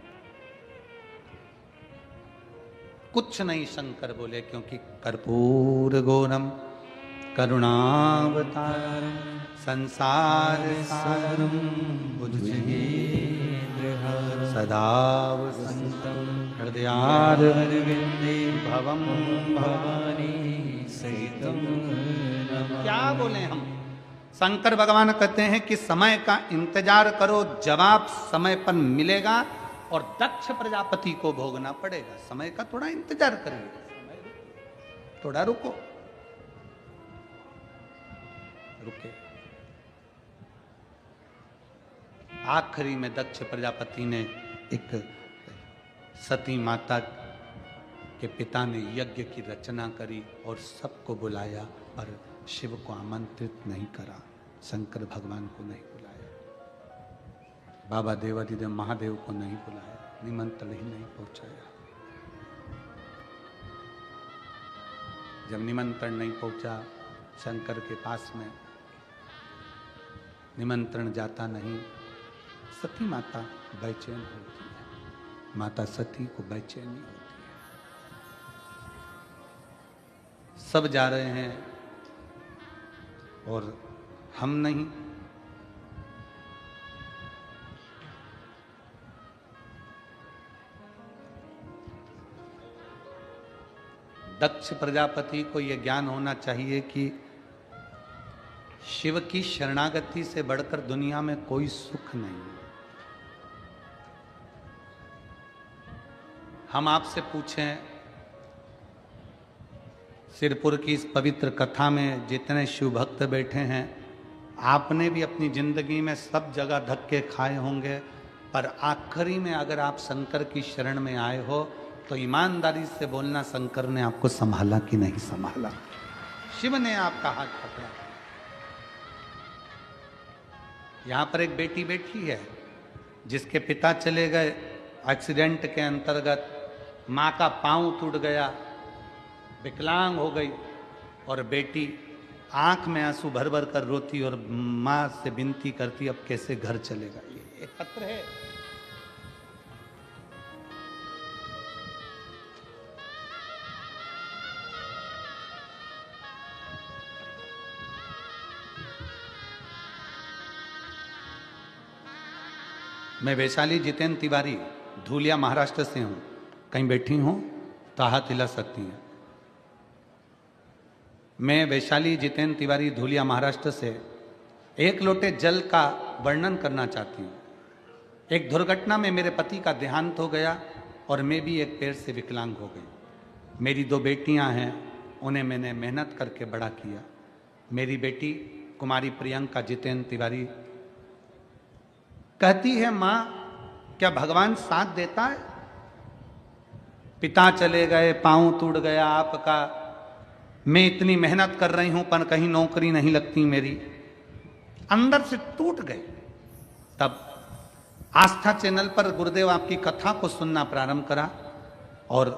कुछ नहीं शंकर बोले, क्योंकि कर्पूर गौरम करुणावतारम संसार सारम भुजगेन्द्रहारं सदा वसन्तं हृदयारविन्दे भवं भवानी सहितं नमामि। क्या बोले हम? शंकर भगवान कहते हैं कि समय का इंतजार करो, जवाब समय पर मिलेगा और दक्ष प्रजापति को भोगना पड़ेगा। समय का थोड़ा इंतजार करिए, थोड़ा रुको, रुके। आखिरी में दक्ष प्रजापति ने एक सती माता के पिता ने यज्ञ की रचना करी और सबको बुलाया, पर शिव को आमंत्रित नहीं करा, शंकर भगवान को नहीं बुलाया, बाबा देवादिदेव महादेव को नहीं बुलाया, निमंत्रण ही नहीं पहुंचाया। जब निमंत्रण नहीं पहुंचा शंकर के पास में, निमंत्रण जाता नहीं, सती माता बेचैन होती है। माता सती को बेचैनी होती है। सब जा रहे हैं और हम नहीं। दक्ष प्रजापति को यह ज्ञान होना चाहिए कि शिव की शरणागति से बढ़कर दुनिया में कोई सुख नहीं है। हम आपसे पूछें, सिरपुर की इस पवित्र कथा में जितने शिव भक्त बैठे हैं, आपने भी अपनी जिंदगी में सब जगह धक्के खाए होंगे, पर आखिरी में अगर आप शंकर की शरण में आए हो तो ईमानदारी से बोलना, शंकर ने आपको संभाला कि नहीं संभाला? शिव ने आपका हाथ पकड़ा। यहां पर एक बेटी बैठी है जिसके पिता चले गए एक्सीडेंट के अंतर्गत, मां का पांव टूट गया, विकलांग हो गई, और बेटी आंख में आंसू भर भर कर रोती और मां से विनती करती, अब कैसे घर चलेगा। ये एक पत्र है। मैं वैशाली जितेंद्र तिवारी धूलिया महाराष्ट्र से हूं। कहीं बैठी हूं तो हाथ हिला सकती हैं। मैं वैशाली जितेंद्र तिवारी धूलिया महाराष्ट्र से एक लोटे जल का वर्णन करना चाहती हूँ। एक दुर्घटना में मेरे पति का देहांत हो गया और मैं भी एक पैर से विकलांग हो गई। मेरी 2 बेटियां हैं, उन्हें मैंने मेहनत करके बड़ा किया। मेरी बेटी कुमारी प्रियंका जितेंद्र तिवारी कहती है, मां क्या भगवान साथ देता है? पिता चले गए, पांव टूट गया आपका, मैं इतनी मेहनत कर रही हूं पर कहीं नौकरी नहीं लगती मेरी, अंदर से टूट गई। तब आस्था चैनल पर गुरुदेव आपकी कथा को सुनना प्रारंभ करा और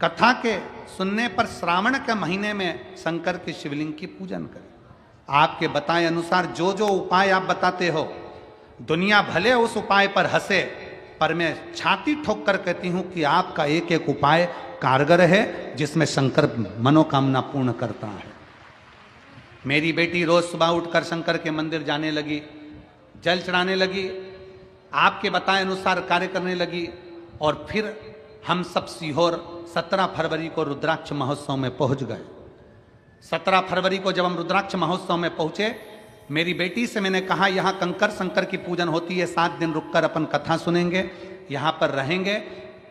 कथा के सुनने पर श्रावण के महीने में शंकर के शिवलिंग की पूजन करें। आपके बताए अनुसार जो जो उपाय आप बताते हो, दुनिया भले उस उपाय पर हंसे, पर मैं छाती ठोक कर कहती हूं कि आपका एक एक उपाय कारगर है, जिसमें शंकर मनोकामना पूर्ण करता है। मेरी बेटी रोज सुबह उठकर शंकर के मंदिर जाने लगी, जल चढ़ाने लगी, आपके बताए अनुसार कार्य करने लगी, और फिर हम सब सीहोर 17 फरवरी को रुद्राक्ष महोत्सव में पहुंच गए। 17 फरवरी को जब हम रुद्राक्ष महोत्सव में पहुंचे, मेरी बेटी से मैंने कहा, यहाँ कंकर शंकर की पूजन होती है, 7 दिन रुककर अपन कथा सुनेंगे, यहाँ पर रहेंगे,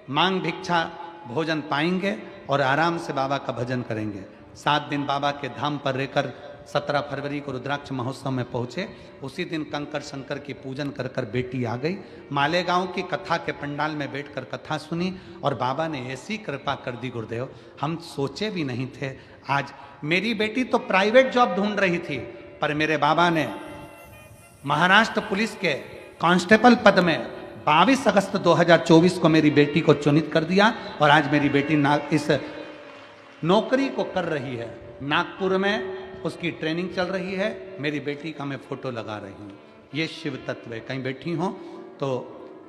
मांग भिक्षा भोजन पाएंगे और आराम से बाबा का भजन करेंगे। 7 दिन बाबा के धाम पर रहकर 17 फरवरी को रुद्राक्ष महोत्सव में पहुंचे। उसी दिन कंकर शंकर की पूजन कर कर बेटी आ गई। मालेगांव की कथा के पंडाल में बैठकर कथा सुनी और बाबा ने ऐसी कृपा कर दी गुरुदेव, हम सोचे भी नहीं थे। आज मेरी बेटी तो प्राइवेट जॉब ढूंढ रही थी, पर मेरे बाबा ने महाराष्ट्र पुलिस के कांस्टेबल पद में 22 अगस्त 2024 को मेरी बेटी को चुनित कर दिया और आज मेरी बेटी इस नौकरी को कर रही है। नागपुर में उसकी ट्रेनिंग चल रही है। मेरी बेटी का मैं फोटो लगा रही हूँ। ये शिव तत्व है। कहीं बैठी हो तो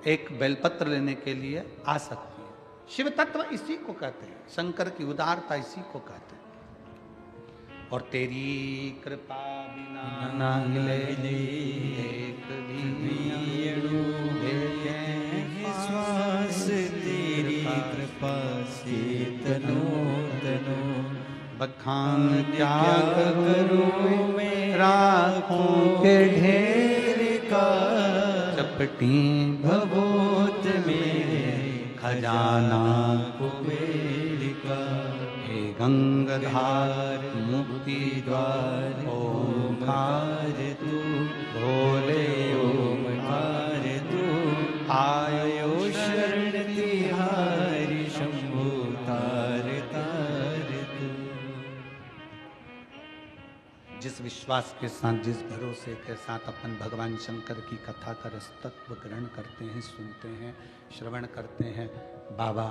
एक बेलपत्र लेने के लिए आ सकती है। शिव तत्व इसी को कहते हैं, शंकर की उदारता इसी को कहते हैं। और तेरी कृपा बिना ना हिले एक भी श्वास, तेरी कृपा से तनो तनो बखान क्या करूं मैं राखों के ढेर का, चपटी भभूत मेरे खजाना कुबेर का। हे गंगाधार मुक्ति द्वार ओंकार तू, भोले ओमकार तू, आयो शरण तिहारी शंभु तार तार तू। जिस विश्वास के साथ, जिस भरोसे के साथ अपन भगवान शंकर की कथा का रसतत्व ग्रहण करते हैं, सुनते हैं, श्रवण करते हैं, बाबा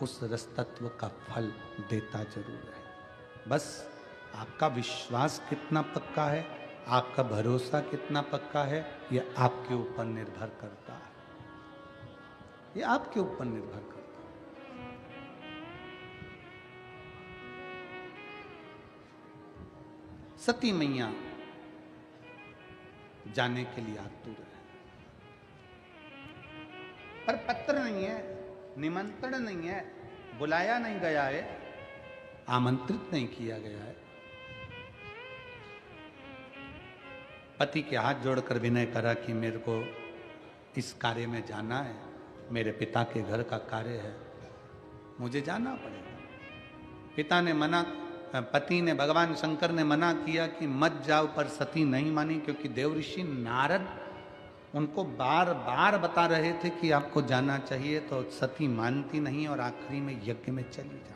उस रसतत्व का फल देता जरूर है। बस आपका विश्वास कितना पक्का है, आपका भरोसा कितना पक्का है, ये आपके ऊपर निर्भर करता है। ये आपके ऊपर निर्भर करता है। सती मैया जाने के लिए आतुर है, पर पत्र नहीं है, निमंत्रण नहीं है, बुलाया नहीं गया है, आमंत्रित नहीं किया गया है। पति के हाथ जोड़कर विनय करा कि मेरे को इस कार्य में जाना है, मेरे पिता के घर का कार्य है, मुझे जाना पड़ेगा। पिता ने मना, पति ने, भगवान शंकर ने मना किया कि मत जाओ, पर सती नहीं मानी, क्योंकि देवऋषि नारद उनको बार बार बता रहे थे कि आपको जाना चाहिए, तो सती मानती नहीं और आखिरी में यज्ञ में चली जाती।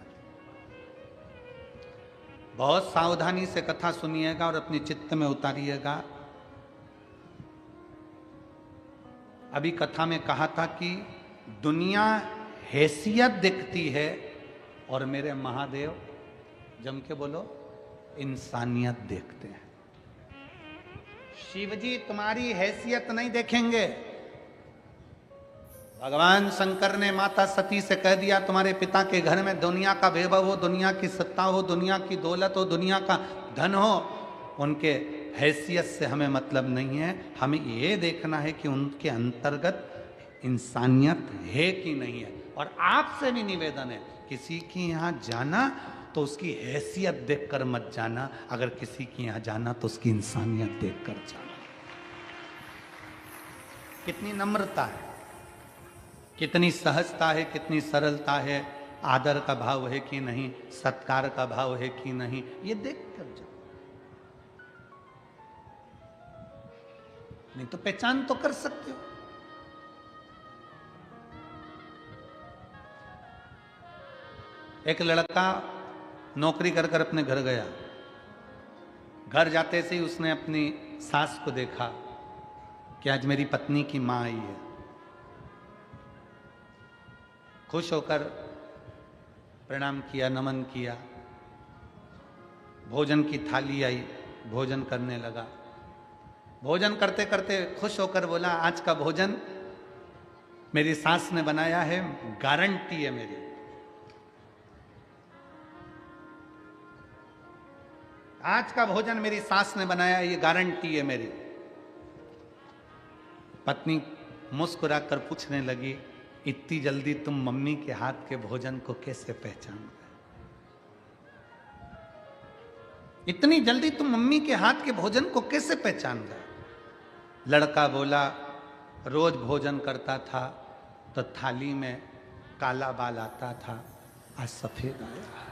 बहुत सावधानी से कथा सुनिएगा और अपने चित्त में उतारिएगा। अभी कथा में कहा था कि दुनिया हैसियत दिखती है और मेरे महादेव जम के बोलो इंसानियत देखते हैं। शिवजी तुम्हारी हैसियत नहीं देखेंगे। भगवान शंकर ने माता सती से कह दिया तुम्हारे पिता के घर में दुनिया का वैभव हो, दुनिया की सत्ता हो, दुनिया की दौलत हो, दुनिया का धन हो, उनके हैसियत से हमें मतलब नहीं है। हमें ये देखना है कि उनके अंतर्गत इंसानियत है कि नहीं है। और आपसे भी निवेदन है, किसी की यहाँ जाना तो उसकी हैसियत देखकर मत जाना, अगर किसी की यहाँ जाना तो उसकी इंसानियत देखकर जाना। कितनी नम्रता है, कितनी सहजता है, कितनी सरलता है, आदर का भाव है कि नहीं, सत्कार का भाव है कि नहीं, ये देख कर जाओ। नहीं तो पहचान तो कर सकते हो। एक लड़का नौकरी कर कर अपने घर गया। घर जाते से ही उसने अपनी सास को देखा कि आज मेरी पत्नी की मां आई है। खुश होकर प्रणाम किया, नमन किया। भोजन की थाली आई, भोजन करने लगा। भोजन करते करते खुश होकर बोला, आज का भोजन मेरी सास ने बनाया है, गारंटी है मेरी। आज का भोजन मेरी सास ने बनाया है, ये गारंटी है मेरी। पत्नी मुस्कुराकर पूछने लगी, इतनी जल्दी तुम मम्मी के हाथ के भोजन को कैसे पहचान गए? इतनी जल्दी तुम मम्मी के हाथ के भोजन को कैसे पहचान गए? लड़का बोला, रोज भोजन करता था तो थाली में काला बाल आता था, आज सफेद आया।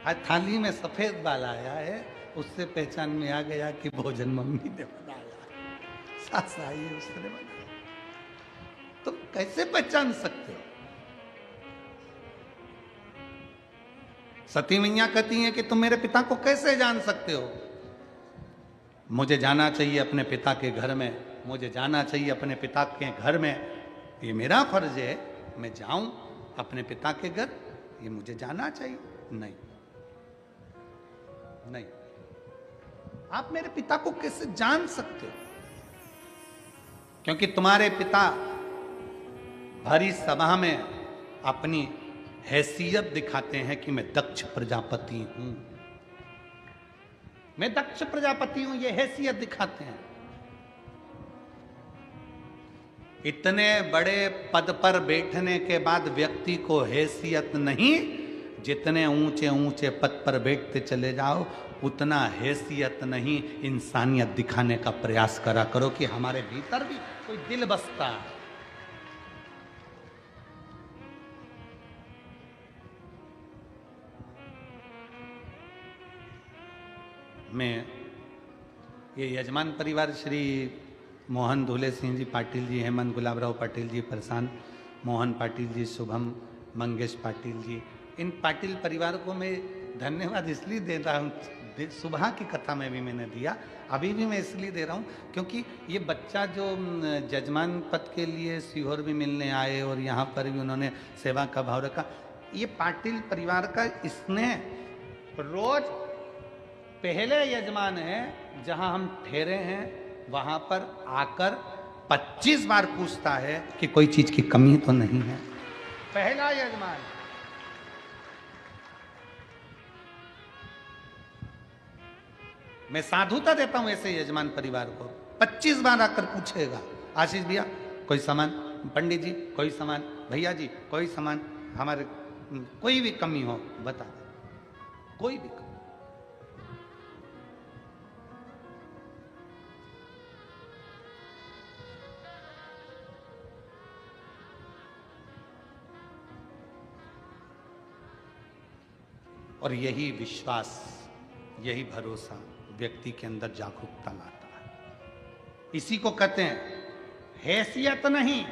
आज थाली में सफेद बाल आया है, उससे पहचान में आ गया कि भोजन मम्मी ने बनाया, सास आई है उसने बनाया। तुम कैसे पहचान सकते हो? सती मैया कहती हैं कि तुम मेरे पिता को कैसे जान सकते हो? मुझे जाना चाहिए अपने पिता के घर में, मुझे जाना चाहिए अपने पिता के घर में, ये मेरा फर्ज है, मैं जाऊं अपने पिता के घर, ये मुझे जाना चाहिए। नहीं नहीं, आप मेरे पिता को कैसे जान सकते हो? क्योंकि तुम्हारे पिता भरी सभा में अपनी हैसियत दिखाते हैं कि मैं दक्ष प्रजापति हूं, मैं दक्ष प्रजापति हूं, ये हैसियत दिखाते हैं। इतने बड़े पद पर बैठने के बाद व्यक्ति को हैसियत नहीं, जितने ऊंचे ऊंचे पद पर बैठते चले जाओ उतना हैसियत नहीं, इंसानियत दिखाने का प्रयास करा करो कि हमारे भीतर भी कोई दिल बसता है। मैं ये यजमान परिवार श्री मोहन धुले सिंह जी पाटिल जी, हेमंत गुलाबराव पाटिल जी, प्रशांत मोहन पाटिल जी, शुभम मंगेश पाटिल जी, इन पाटिल परिवार को मैं धन्यवाद इसलिए दे रहा हूँ। सुबह की कथा में भी मैंने दिया, अभी भी मैं इसलिए दे रहा हूँ क्योंकि ये बच्चा जो जजमान पद के लिए सीहोर भी मिलने आए और यहाँ पर भी उन्होंने सेवा का भाव रखा, ये पाटिल परिवार का स्नेह रोज पहले यजमान है जहाँ हम ठहरे हैं वहाँ पर आकर 25 बार पूछता है कि कोई चीज की कमी तो नहीं है। पहला यजमान। मैं साधुता देता हूं ऐसे यजमान परिवार को, 25 बार आकर पूछेगा, आशीष भैया कोई सामान, पंडित जी कोई सामान, भैया जी कोई सामान, हमारे कोई भी कमी हो बता, कोई भी कमी। और यही विश्वास, यही भरोसा व्यक्ति के अंदर जागरूकता लाता है। इसी को कहते हैं हैसियत नहीं,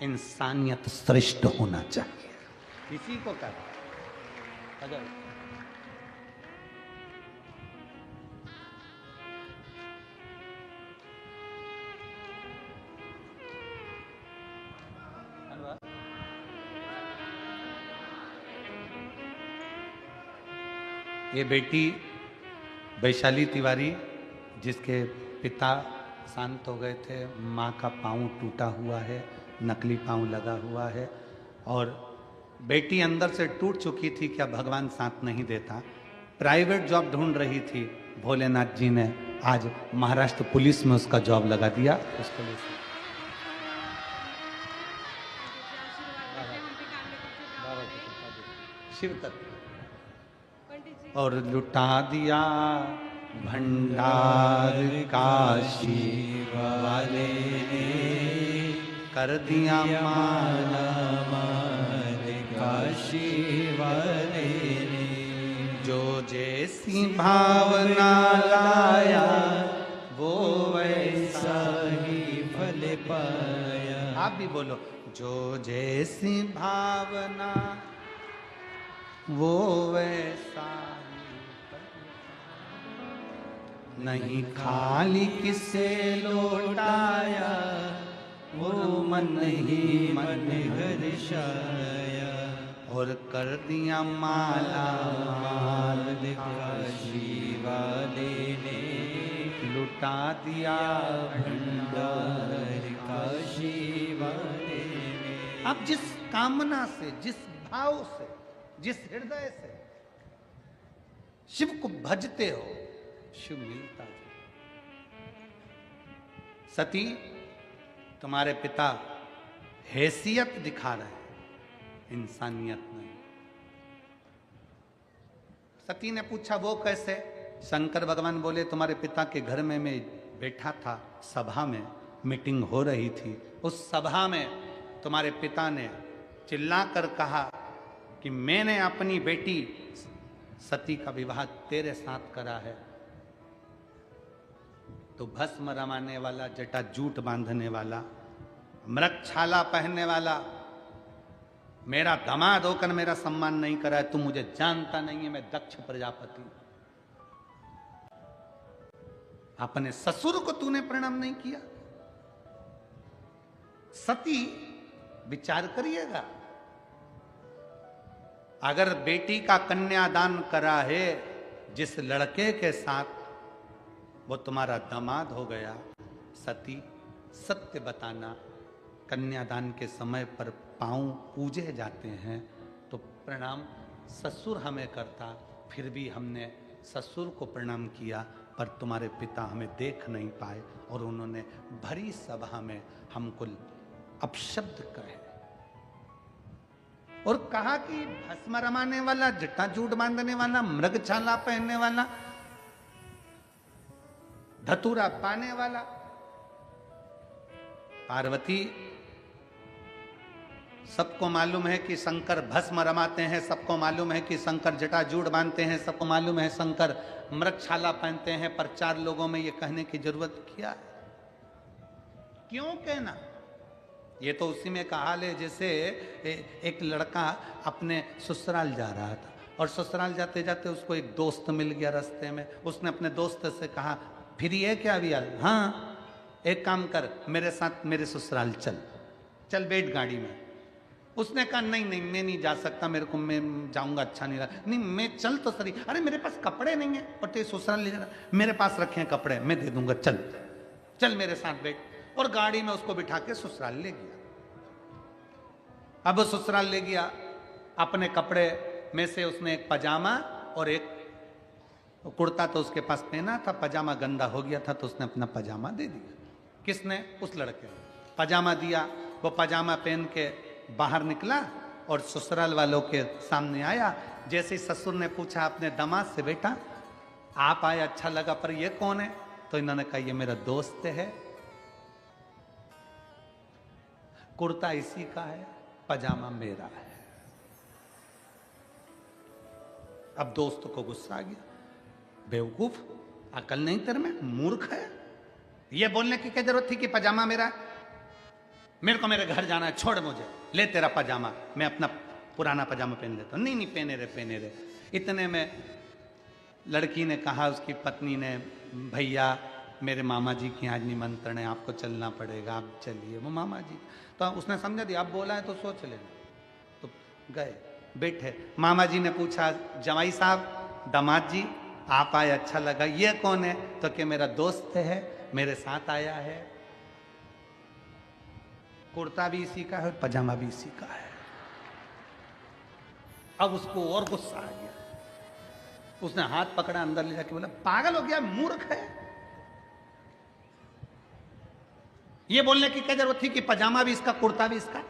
इंसानियत श्रेष्ठ होना चाहिए। इसी को कहते हैं। अगर ये बेटी वैशाली तिवारी, जिसके पिता शांत हो गए थे, माँ का पाँव टूटा हुआ है, नकली पाँव लगा हुआ है, और बेटी अंदर से टूट चुकी थी, क्या भगवान साथ नहीं देता। प्राइवेट जॉब ढूंढ रही थी, भोलेनाथ जी ने आज महाराष्ट्र पुलिस में उसका जॉब लगा दिया। उसको शिव तक और लुटा दिया भंडार काशी वाले ने, कर दिया माला माल काशी वाले ने, जो जैसी भावना लाया वो वैसा ही फल पाया। आप भी बोलो, जो जैसी भावना वो वैसा नहीं, खाली किसे लौटाया वो मन ही मन हर्षाया, और कर दिया माला माल काशी वाले ने, लुटा दिया भंडार काशी वाले ने। अब जिस कामना से, जिस भाव से, जिस हृदय से शिव को भजते हो, शिव मिलता है। सती, तुम्हारे पिता हैसियत दिखा रहे हैं, इंसानियत नहीं। सती ने पूछा वो कैसे? शंकर भगवान बोले तुम्हारे पिता के घर में मैं बैठा था, सभा में मीटिंग हो रही थी, उस सभा में तुम्हारे पिता ने चिल्लाकर कहा कि मैंने अपनी बेटी सती का विवाह तेरे साथ करा है। तो भस्म रमाने वाला, जटा जूट बांधने वाला, मृगछाला पहनने वाला, मेरा दामाद होकर मेरा सम्मान नहीं करा है, तू मुझे जानता नहीं है, मैं दक्ष प्रजापति। अपने ससुर को तूने प्रणाम नहीं किया। सती, विचार करिएगा, अगर बेटी का कन्यादान करा है जिस लड़के के साथ, वो तुम्हारा दामाद हो गया। सती, सत्य बताना, कन्यादान के समय पर पांव पूजे जाते हैं तो प्रणाम ससुर हमें करता, फिर भी हमने ससुर को प्रणाम किया, पर तुम्हारे पिता हमें देख नहीं पाए और उन्होंने भरी सभा में हमको अपशब्द कहे और कहा कि भस्म रमाने वाला, जटा जूट बांधने वाला, मृगछाला पहनने वाला, धतूरा पाने वाला। पार्वती, सबको मालूम है कि शंकर भस्म रमाते हैं, सबको मालूम है कि शंकर जटाजूट बांधते हैं, सबको मालूम है शंकर मृगछाला पहनते हैं, पर चार लोगों में ये कहने की जरूरत क्या है? क्यों कहना? ये तो उसी में का हाल है जैसे एक लड़का अपने ससुराल जा रहा था और ससुराल जाते जाते उसको एक दोस्त मिल गया रास्ते में। उसने अपने दोस्त से कहा, फ्री है क्या अभी? हाँ, एक काम कर, मेरे साथ मेरे ससुराल चल, चल बैठ गाड़ी में। उसने कहा नहीं नहीं, मैं नहीं जा सकता, मेरे को, मैं जाऊंगा अच्छा नहीं लगा। नहीं, मैं चल तो सही। अरे मेरे पास कपड़े नहीं है और तेरे ससुराल ले जाना। मेरे पास रखे हैं कपड़े, मैं दे दूंगा, चल चल मेरे साथ बैठ। और गाड़ी में उसको बिठा के ससुराल ले गया। अब ससुराल ले गया, अपने कपड़े में से उसने एक पजामा और एक कुर्ता तो उसके पास पहना था, पजामा गंदा हो गया था तो उसने अपना पजामा दे दिया। किसने? उस लड़के ने पजामा दिया। वो पजामा पहन के बाहर निकला और ससुराल वालों के सामने आया। जैसे ही ससुर ने पूछा अपने दामाद से, बेटा आप आए, अच्छा लगा, पर ये कौन है? तो इन्होंने कहा ये मेरा दोस्त है, कुर्ता इसी का है, पजामा मेरा है। अब दोस्त को गुस्सा आ गया, बेवकूफ, अकल नहीं तेरे में, मूर्ख है, ये बोलने की क्या जरूरत थी कि पजामा मेरा है? मेरे को मेरे घर जाना है, छोड़ मुझे, ले तेरा पजामा, मैं अपना पुराना पजामा पहन लेता हूं। नहीं नहीं, पहने रहे। इतने में लड़की ने कहा, उसकी पत्नी ने, भैया मेरे मामा जी की आज निमंत्रण है, आपको चलना पड़ेगा, आप चलिए। वो मामा जी, तो उसने समझा दिया, अब बोला है तो सोच लेना। तो गए, बैठे, मामा जी ने पूछा, जमाई साहब, दामाद जी आप आए, अच्छा लगा, ये कौन है? तो कि मेरा दोस्त है, मेरे साथ आया है, कुर्ता भी इसी का है और पजामा भी इसी का है। अब उसको और गुस्सा आ गया, उसने हाथ पकड़ा, अंदर ले जाके बोला, पागल हो गया, मूर्ख है, ये बोलने की क्या जरूरत थी कि पजामा भी इसका, कुर्ता भी इसका?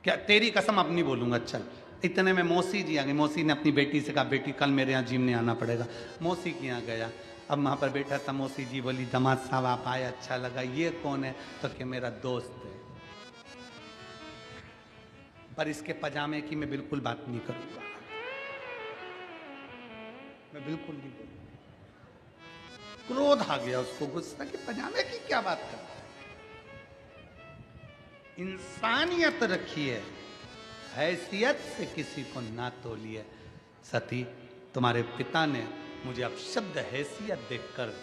क्या तेरी कसम अब नहीं बोलूंगा, चल। इतने में मौसी जी आ गई। मौसी ने अपनी बेटी से कहा, बेटी कल मेरे यहाँ जिम नहीं आना पड़ेगा। मौसी के यहाँ गया, अब वहां पर बैठा था, मौसी जी बोली, दामाद साहब आप आए, अच्छा लगा, ये कौन है? तो कि मेरा दोस्त है, पर इसके पजामे की मैं बिल्कुल बात नहीं करूंगा, मैं बिल्कुल नहीं बोलूंगा। क्रोध आ गया उसको, गुस्सा कि पजामे की क्या बात करता है, इंसानियत रखिए, हैसियत से किसी को ना तोलिए। सती, तुम्हारे पिता ने मुझे अब शब्द हैसियत देखकर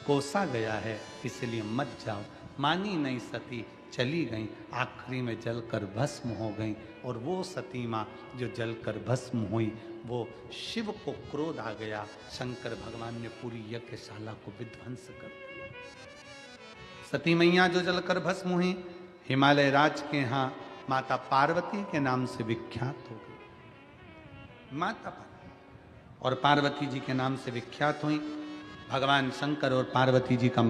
कोसा गया है, इसलिए मत जाओ। मानी नहीं सती, चली गई, आखिरी में जलकर भस्म हो गई। और वो सती माँ जो जलकर भस्म हुई, वो शिव को क्रोध आ गया, शंकर भगवान ने पूरी यज्ञशाला को विध्वंस कर दिया। सती मैया जो जलकर भस्म हुई, हिमालय राज के यहाँ माता पार्वती के नाम से विख्यात हो गई। माता पार्वती और पार्वती जी के नाम से विख्यात हुई। भगवान शंकर और पार्वती जी का